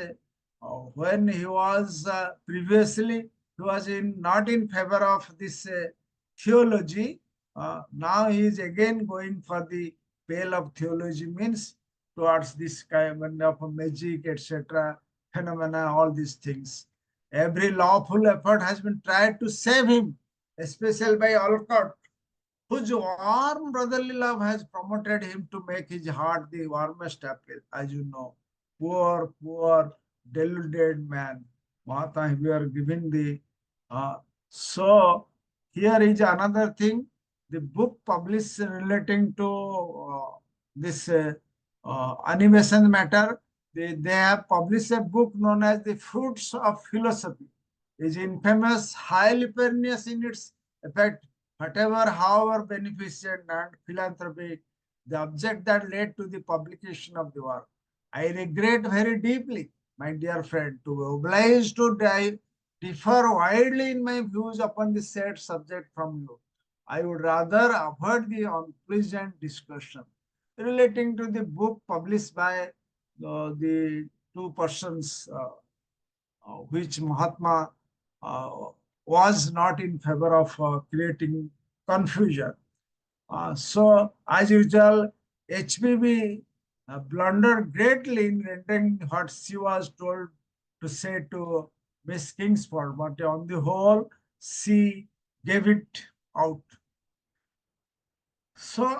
when he was previously, he was not in favor of this theology. Now he is again going for the pale of theology, means towards this kind of magic, etc., phenomena, all these things. Every lawful effort has been tried to save him, especially by Alcott, whose warm brotherly love has promoted him to make his heart the warmest appeal, as you know. Poor, deluded man. Mahatma, we are giving the. So, here is another thing. The book published relating to this animation matter. They have published a book known as The Fruits of Philosophy. It is infamous, highly pernicious in its effect, whatever, however beneficent and philanthropic, the object that led to the publication of the work. I regret very deeply, my dear friend, to be obliged to differ widely in my views upon the said subject from you. I would rather avoid the unpleasant discussion relating to the book published by the two persons which Mahatma uh, was not in favor of creating confusion. So, as usual, HPB blundered greatly in rendering what she was told to say to Miss Kingsford, but on the whole, she gave it out. So,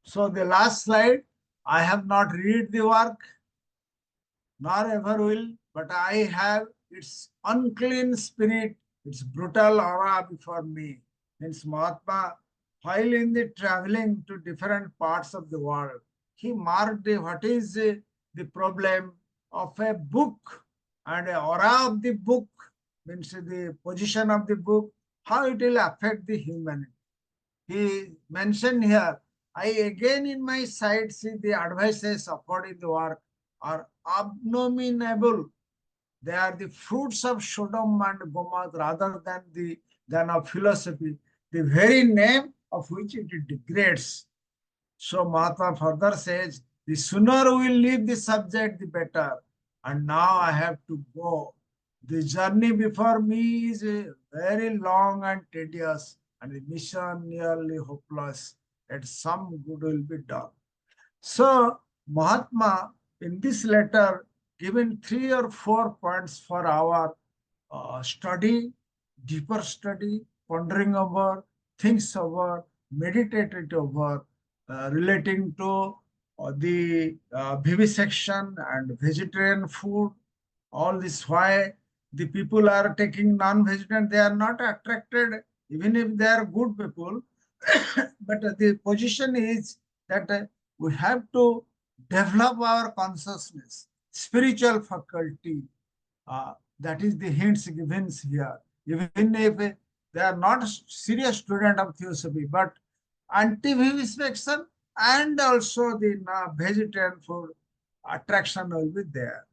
so the last slide, I have not read the work, nor ever will, but I have its unclean spirit, its brutal aura before me. Means Mahatma, while in the traveling to different parts of the world, he marked what is the problem of a book and a aura of the book, means the position of the book, how it will affect the humanity. He mentioned here, I again in my sight see the advices offered in the work are abominable. They are the fruits of Sodom and Gomorrah rather than of philosophy, the very name of which it degrades. So Mahatma further says, the sooner we leave the subject, the better. And now I have to go. The journey before me is very long and tedious, and the mission nearly hopeless. That some good will be done. So Mahatma, in this letter, given 3 or 4 points for our study, deeper study, pondering over, things over, meditated over, relating to the vivisection and vegetarian food. All this, why the people are taking non-vegetarian, they are not attracted, even if they are good people. But the position is that we have to develop our consciousness, spiritual faculty, that is the hints given here. Even if they are not serious student of theosophy, but anti-vivisection and also the vegetarian food attraction will be there.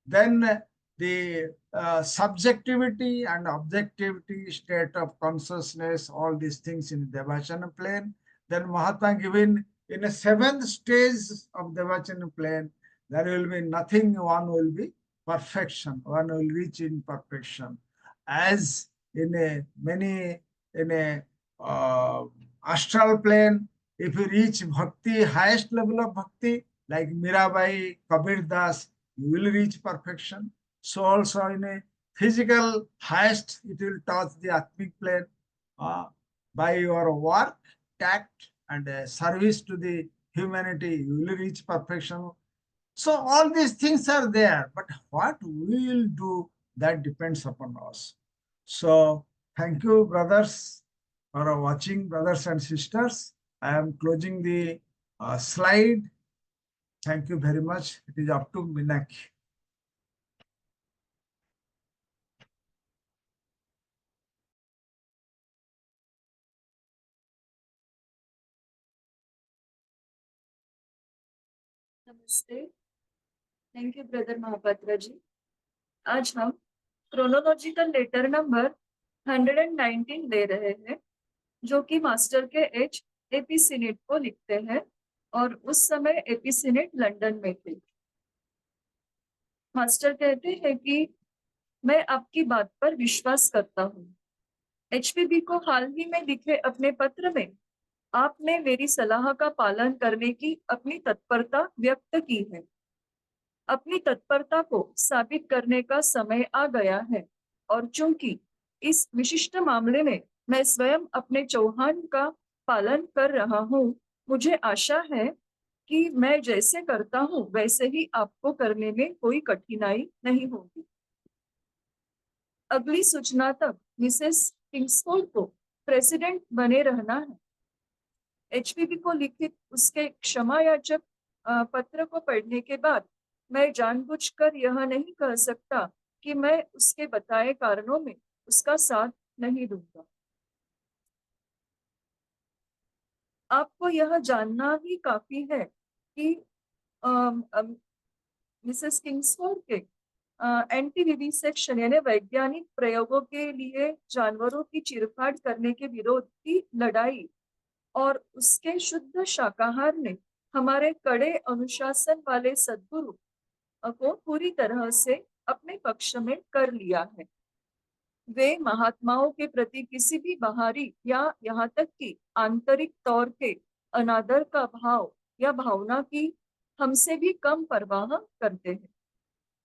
Then the subjectivity and objectivity, state of consciousness, all these things in Devachana plane. Then Mahatma given in a 7th stage of Devachana plane, there will be nothing, one will be perfection, one will reach in perfection. As in a many, in a astral plane, if you reach bhakti, highest level of bhakti, like Mirabai, Kabir Das, you will reach perfection. So also in a physical highest, it will touch the atmic plane uh, by your work, tact, and service to the humanity. You will reach perfection. So all these things are there, but what we will do, that depends upon us. So thank you, brothers, for watching, brothers and sisters. I am closing the slide. Thank you very much. It is up to Minaki. नमस्ते। Thank you brother Mahapatra ji. आज हम chronological letter number 119 ले रहे हैं, जो कि master के H AP senate को लिखते हैं और उस समय एपी सीनेट लंदन में थे। मास्टर कहते हैं कि मैं आपकी बात पर विश्वास करता हूँ। एचपीबी को हाल ही में लिखे अपने पत्र में आपने मेरी सलाह का पालन करने की अपनी तत्परता व्यक्त की है। अपनी तत्परता को साबित करने का समय आ गया है और चूंकि इस विशिष्ट मामले में मैं स्वयं अपने चौहान का पालन कर रहा हूँ, मुझे आशा है कि मैं जैसे करता हूँ वैसे ही आपको करने में कोई कठिनाई नहीं होगी। अगली सूचना तक मिसेस किंग्सफोर्ड को प्रेसिडेंट बने रहना है। एचपीबी को लिखित उसके क्षमायाचक पत्र को पढ़ने के बाद मैं जानबूझकर यह नहीं कह सकता कि मैं उसके बताए कारणों में उसका साथ नहीं दूंगा। आपको यह जानना ही काफी है कि मिसेस किंग्सफोर्ड के एंटी विविसेक्शन यानी वैज्ञानिक प्रयोगों के लिए जानवरों की चीरफाड़ करने के विरोध की लड़ाई और उसके शुद्ध शाकाहार ने हमारे कड़े अनुशासन वाले सद्गुरु को पूरी तरह से अपने पक्ष में कर लिया है। वे महात्माओं के प्रति किसी भी बाहरी या यहाँ तक कि आंतरिक तौर पे अनादर का भाव या भावना की हमसे भी कम परवाह करते हैं।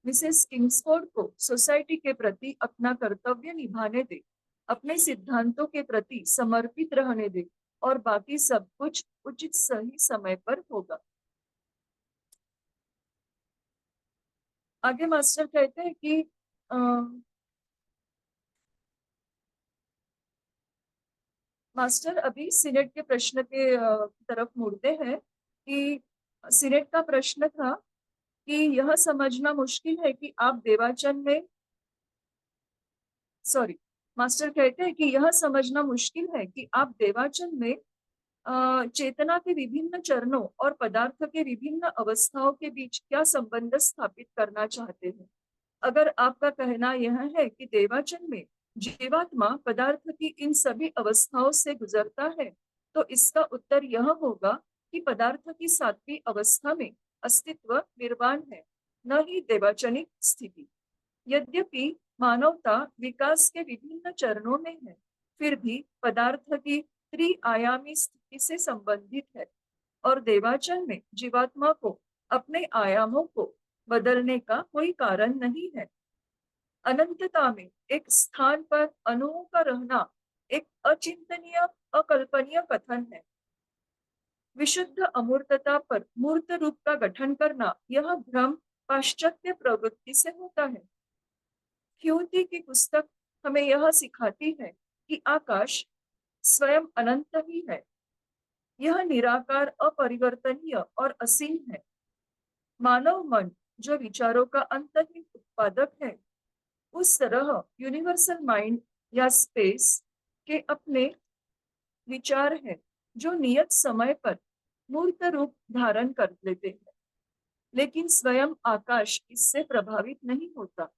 मिसेस किंग्सफोर्ड को सोसाइटी के प्रति अपना कर्तव्य निभाने दे, अपने सिद्धांतों के प्रति समर्पित रहने दे और बाकी सब कुछ उचित सही समय पर होगा। आगे मास्टर कहते हैं कि मास्टर अभी सीनेट के प्रश्न के तरफ मुड़ते हैं कि सीनेट का प्रश्न था कि यह समझना मुश्किल है कि आप देवाचन में मास्टर कहते हैं कि यह समझना मुश्किल है कि आप देवाचन में चेतना के विभिन्न चरणों और पदार्थ के विभिन्न अवस्थाओं के बीच क्या संबंध स्थापित करना चाहते हैं। अगर आपका कहना यह है कि देवाचन में जीवात्मा पदार्थ की इन सभी अवस्थाओं से गुजरता है, तो इसका उत्तर यह होगा कि पदार्थ की सातवीं अवस्था में अस्तित्व निर्वाण है, न ही देवाचनिक स्थिति। यद्यपि मानवता विकास के विभिन्न चरणों में है, फिर भी पदार्थ की त्रिआयामी स्थिति से संबंधित है और देवाचन में जीवात्मा को अपने आयामों को बदलने का कोई कारण नहीं है। अनंतता में एक स्थान पर अणुओं का रहना एक अचिंतनीय अकल्पनीय कथन है। विशुद्ध अमूर्तता पर मूर्त रूप का गठन करना यह भ्रम पाश्चात्य प्रवृत्ति से होता है। ह्यूति की पुस्तक हमें यह सिखाती है कि आकाश स्वयं अनंत ही है। यह निराकार अपरिवर्तनीय और असीम है। मानव मन जो विचारों का अंतहीन उत्पादक है, उस तरह यूनिवर्सल माइंड या स्पेस के अपने विचार है जो नियत समय पर मूर्त रूप धारण कर लेते हैं, लेकिन स्वयं आकाश इससे प्रभावित नहीं होता।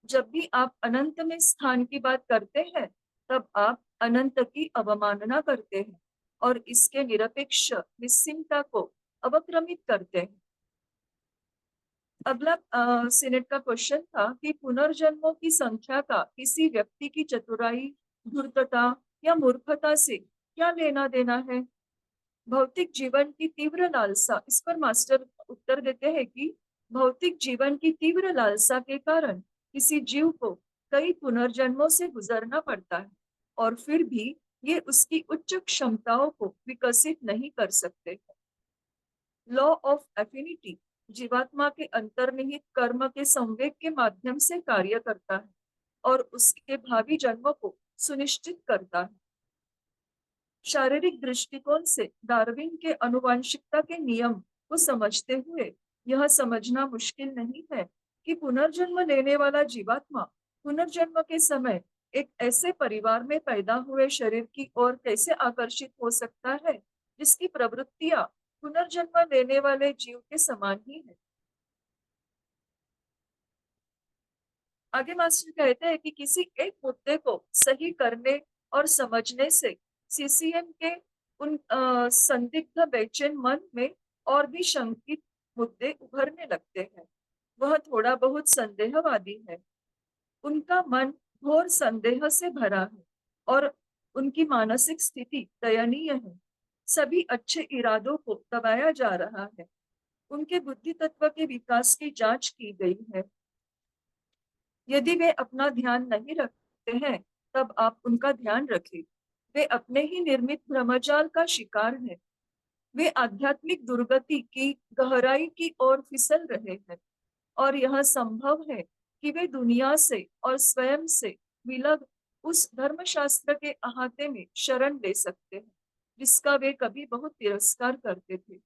जब भी आप अनंत में स्थान की बात करते हैं, तब आप अनंत की अवमानना करते हैं और इसके निरपेक्ष निस्सीमता को अवक्रमित करते हैं। अगला सीनेट का क्वेश्चन था कि पुनर्जन्मों की संख्या का किसी व्यक्ति की चतुराई, धूर्तता या मूर्खता से क्या लेना देना है। भौतिक जीवन की तीव्र लालसा, इस पर मास्टर उत्तर देते हैं कि भौतिक जीवन की तीव्र लालसा के कारण किसी जीव को कई पुनर्जन्मों से गुजरना पड़ता है और फिर भी ये उसकी उच्च क्षमताओं को विकसित नहीं कर सकते। लॉ ऑफ एफिनिटी जीवात्मा के अंतर्निहित कर्म के संवेग के माध्यम से कार्य करता है और उसके भावी जन्मों को सुनिश्चित करता है। शारीरिक दृष्टिकोण से डार्विन के आनुवंशिकता के नियम को समझते हुए यह समझना मुश्किल नहीं है कि पुनर्जन्म लेने वाला जीवात्मा पुनर्जन्म के समय एक ऐसे परिवार में पैदा हुए शरीर की ओर कैसे आकर्षित हो सकता है जिसकी प्रवृत्तियां पुनर्जन्म लेने वाले जीव के समान ही है। आगे मास्टर कहते हैं कि किसी एक मुद्दे को सही करने और समझने से सीसीएम के उन संदिग्ध बेचैन मन में और भी शंकित मुद्दे उभरने लगते हैं। वह थोड़ा बहुत संदेहवादी है। उनका मन घोर संदेह से भरा है और उनकी मानसिक स्थिति दयनीय है। सभी अच्छे इरादों को दबाया जा रहा है। उनके बुद्धि तत्व के विकास की जांच की गई है। यदि वे अपना ध्यान नहीं रखते हैं तब आप उनका ध्यान रखें। वे अपने ही निर्मित भ्रमजाल का शिकार है। वे आध्यात्मिक दुर्गति की गहराई की ओर फिसल रहे हैं और यह संभव है कि वे दुनिया से और स्वयं से विलग उस धर्मशास्त्र के अहाते में शरण ले सकते हैं जिसका वे कभी बहुत तिरस्कार करते थे।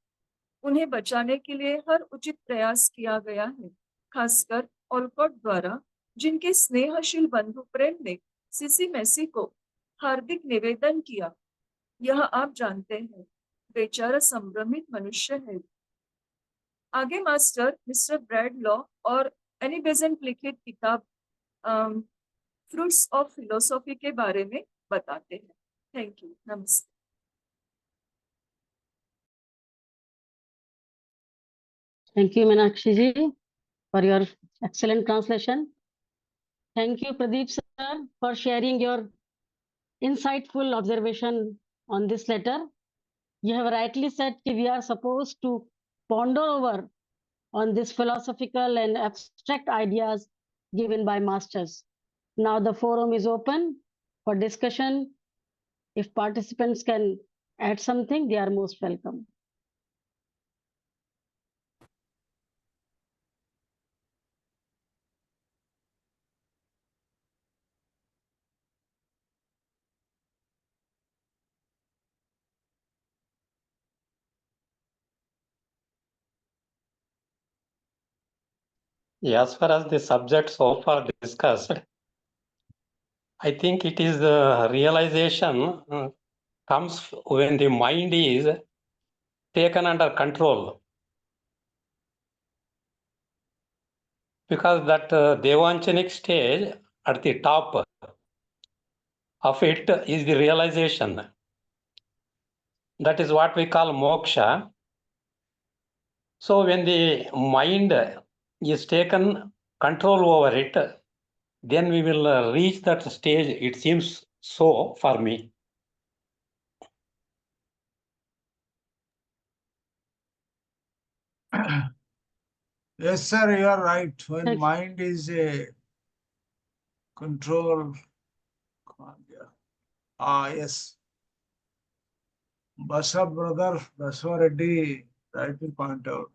उन्हें बचाने के लिए हर उचित प्रयास किया गया है, खासकर ऑलकॉट द्वारा, जिनके स्नेहशील बंधु प्रेम ने सीसी मेसी को हार्दिक निवेदन किया। यह आप जानते हैं, बेचारा संभ्रमित मनुष्य है। आगे मास्टर मिस्टर ब्रैड लॉ और एनी बेजेंट लिखित किताब फ्रूट्स ऑफ फिलोसॉफी के बारे में बताते हैं। Thank you. नमस्ते। Thank you, Meenakshi ji, for your excellent translation. Thank you, Pradeep sir, for sharing your insightful observation on this letter. You have rightly said that we are supposed to ponder over on these philosophical and abstract ideas given by masters. Now the forum is open for discussion. If participants can add something, they are most welcome. As far as the subject so far discussed, I think it is the realization comes when the mind is taken under control. Because that Devanchanic stage at the top of it is the realization. That is what we call moksha. So when the mind is taken control over it, then we will reach that stage, it seems so for me. Yes, sir, you are right. When Thanks. mind is a control. Yes. Basa brother, Baswa Reddy, rightly point out.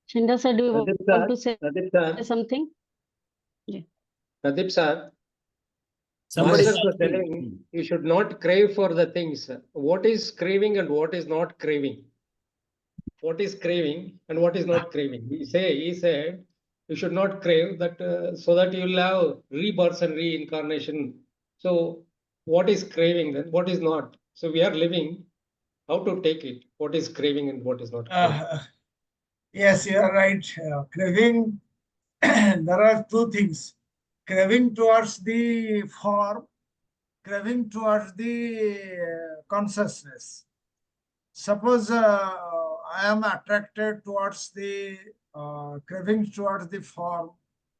Shinda sir, do you want to say Pradip something? sir, Somebody Masters was telling you should not crave for the things. What is craving and what is not craving? What is craving and what is not craving? He said you should not crave that so that you will have rebirths and reincarnation. So what is craving then? What is not? So we are living. How to take it? What is craving and what is not craving? Yes, you are right. Craving, there are two things. Craving towards the form, craving towards the consciousness. Suppose I am attracted towards the craving towards the form,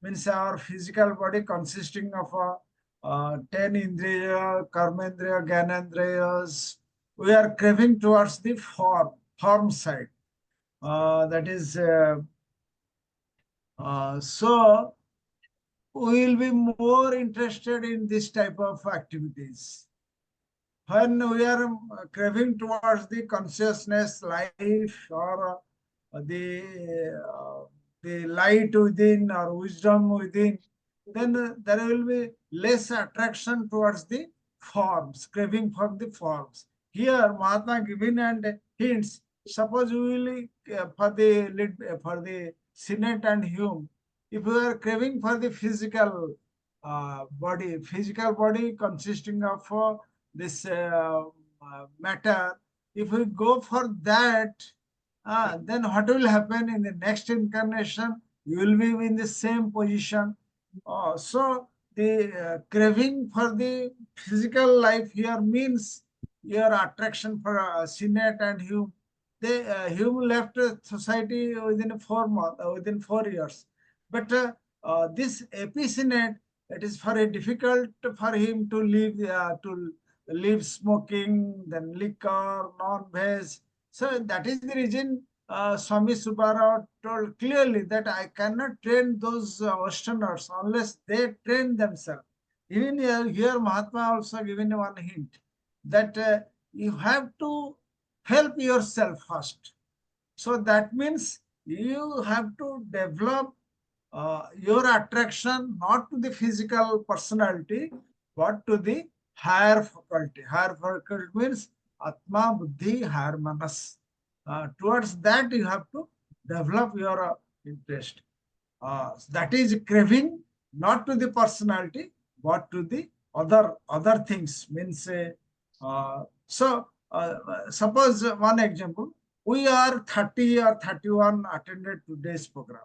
means our physical body consisting of 10 indriya, karmendriya, gyanendriyas. We are craving towards the form side. That is, so we will be more interested in this type of activities. When we are craving towards the consciousness, life, or the light within or wisdom within, then there will be less attraction towards the forms, craving for the forms. Here, Mahatma given and hints. Suppose we will for the Senate and Hume, if we are craving for the physical body, physical body consisting of this matter. If we go for that, then what will happen in the next incarnation? You will be in the same position. So the craving for the physical life here means your attraction for Sinet and Hume. Hume left society within 4 months, within 4 years. But this Epicinet, it is very difficult for him to leave smoking, then liquor, non-veg. So that is the reason Swami Subbarao told clearly that I cannot train those Westerners unless they train themselves. Even here Mahatma also given one hint that you have to help yourself first. So that means you have to develop your attraction not to the physical personality, but to the higher faculty. Higher faculty means Atma, Buddhi, higher Manas. Towards that, you have to develop your interest. That is craving not to the personality, but to the other things. Means suppose one example, we are 30 or 31 attended today's program.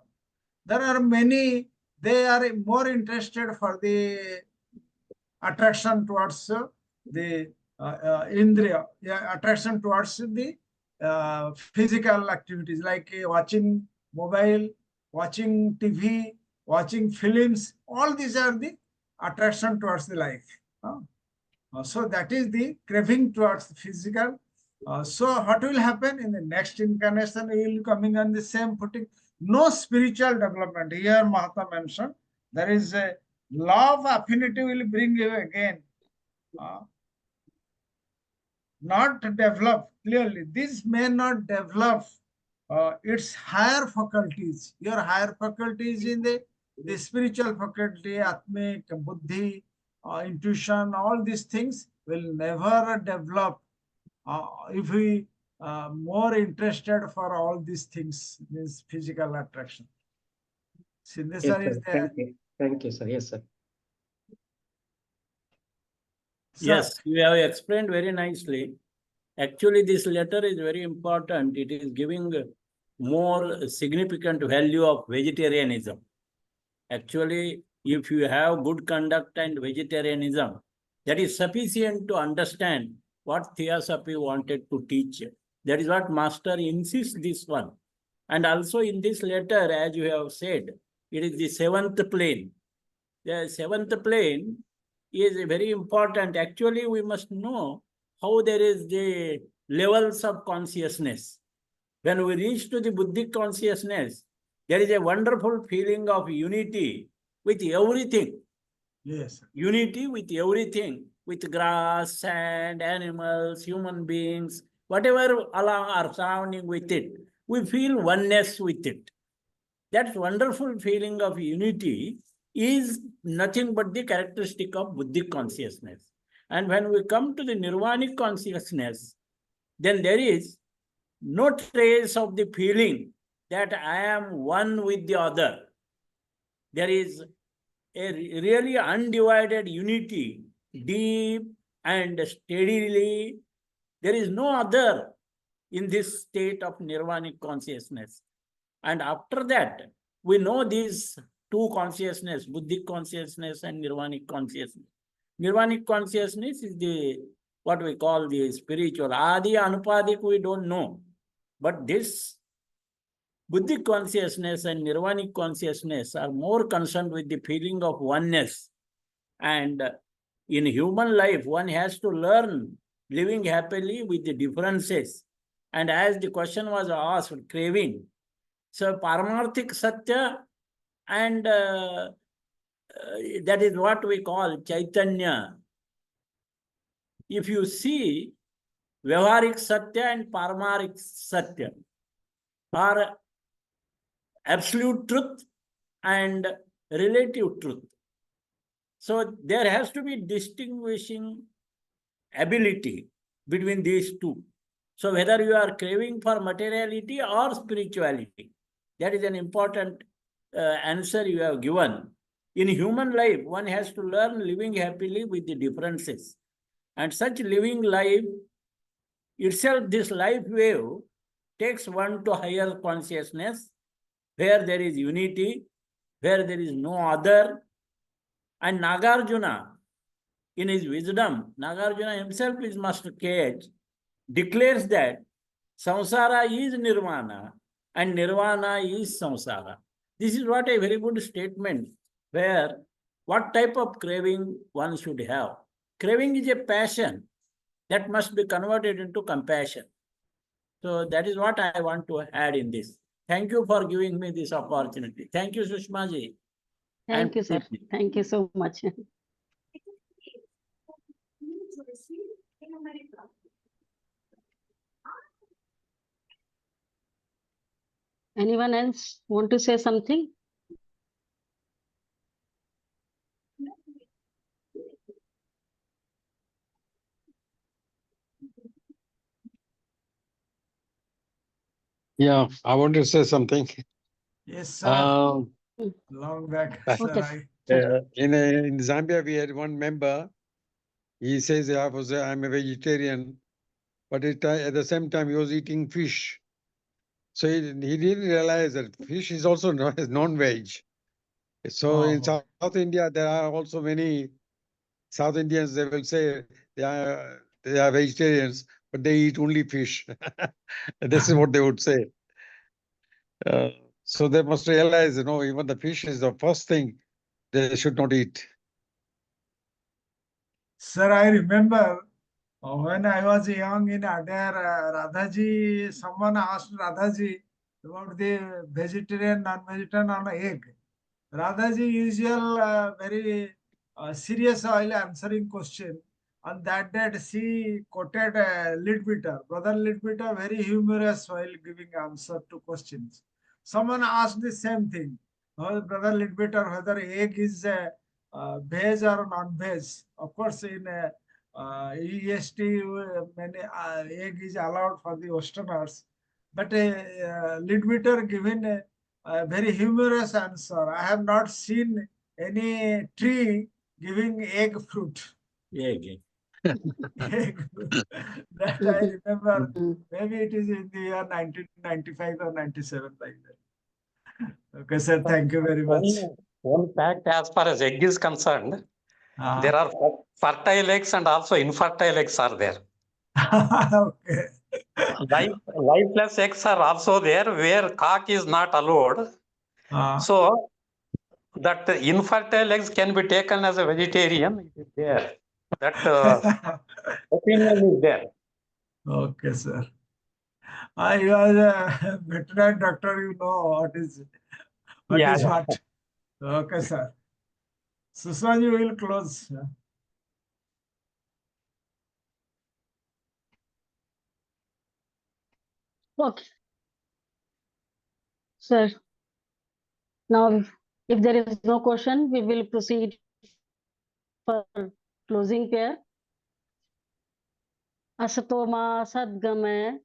There are many, they are more interested for the attraction towards the indriya, attraction towards the physical activities like watching mobile, watching TV, watching films. All these are the attraction towards the life. So that is the craving towards the physical. So what will happen in the next incarnation? We will be coming on the same footing. No spiritual development. Here Mahatma mentioned there is a law of affinity will bring you again. Not develop clearly. This may not develop its higher faculties. Your higher faculties in the spiritual faculty, Atmik, Buddhi, intuition, all these things will never develop if we more interested for all these things, means physical attraction. Sindhu sir is there. Thank you. Thank you, sir. Yes, sir. Yes, you have explained very nicely. Actually, this letter is very important. It is giving more significant value of vegetarianism. Actually, if you have good conduct and vegetarianism, that is sufficient to understand what Theosophy wanted to teach. That is what Master insists this one. And also in this letter, as you have said, it is the seventh plane. The seventh plane is very important. Actually, we must know how there is the levels of consciousness. When we reach to the Buddhic consciousness, there is a wonderful feeling of unity with everything. Yes. Unity with everything, with grass, sand, animals, human beings, whatever along are surrounding with it. We feel oneness with it. That wonderful feeling of unity is nothing but the characteristic of Buddhic consciousness. And when we come to the Nirvanic consciousness, then there is no trace of the feeling that I am one with the other. There is a really undivided unity, deep and steadily. There is no other in this state of Nirvanic consciousness. And after that, we know these two consciousness, Buddhic consciousness and Nirvanic consciousness. Nirvanic consciousness is the what we call the spiritual. Adi, Anupadik, we don't know. But this Buddhic consciousness and Nirvanic consciousness are more concerned with the feeling of oneness. And in human life, one has to learn living happily with the differences. And as the question was asked, craving. So, Paramarthik Satya and that is what we call Chaitanya. If you see, Vyavaharik Satya and Paramarik Satya are absolute truth and relative truth. So there has to be distinguishing ability between these two. So whether you are craving for materiality or spirituality, that is an important answer you have given. In human life, one has to learn living happily with the differences. And such living life itself, this life wave, takes one to higher consciousness, where there is unity, where there is no other. And Nagarjuna, in his wisdom, Nagarjuna himself is Master KH, declares that samsara is nirvana and nirvana is samsara. This is what a very good statement, where what type of craving one should have. Craving is a passion that must be converted into compassion. So that is what I want to add in this. Thank you for giving me this opportunity. Thank you, Sushma ji. Thank you, sir. Thank you so much. Anyone else want to say something? Yeah, I want to say something. Yes, sir. Um, Long back, Okay. sir. in Zambia, we had one member. He says, I'm a vegetarian, but at the same time, he was eating fish. So he didn't realize that fish is also non-veg. So in Oh. South India, there are also many South Indians, they will say they are vegetarians, but they eat only fish. This is what they would say. So they must realize, even the fish is the first thing they should not eat. Sir, I remember when I was young in Adair, Radhaji, someone asked Radhaji about the vegetarian, non-vegetarian on egg. Radhaji usual very serious while answering question. On that day, she quoted Leadbeater, brother Leadbeater, very humorous while giving answer to questions. Someone asked the same thing. Brother Leadbeater, whether egg is veg or non-veg. Of course, in EST, many egg is allowed for the Westerners. But Leadbeater given a very humorous answer. I have not seen any tree giving egg fruit. Egg. Egg. That I remember. Maybe it is in the year 1995 or 97, like that. Okay, sir. Thank you very much. One fact, as far as egg is concerned, there are fertile eggs and also infertile eggs are there. Okay. Lifeless eggs are also there where cock is not allowed. So that infertile eggs can be taken as a vegetarian. It is there. That opinion is there. Okay, sir. You are a veterinary doctor, you know what is what. Okay, sir. Sushma, you will close. Okay. Sir, now if there is no question, we will proceed for closing prayer. Asato ma sadgame,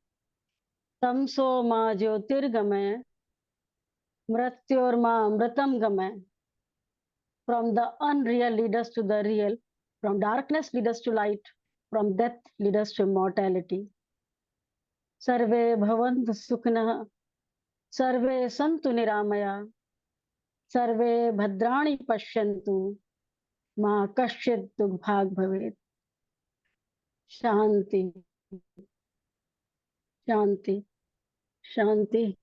tamso ma jyotirgame, mrityor ma amritam game. From the unreal lead us to the real, from darkness lead us to light, from death lead us to immortality. Sarve bhavantu sukhna, sarve santu niramaya, sarve bhadrani pashyantu, ma kasyit dugbhag bhavet. Shanti, shanti, shanti.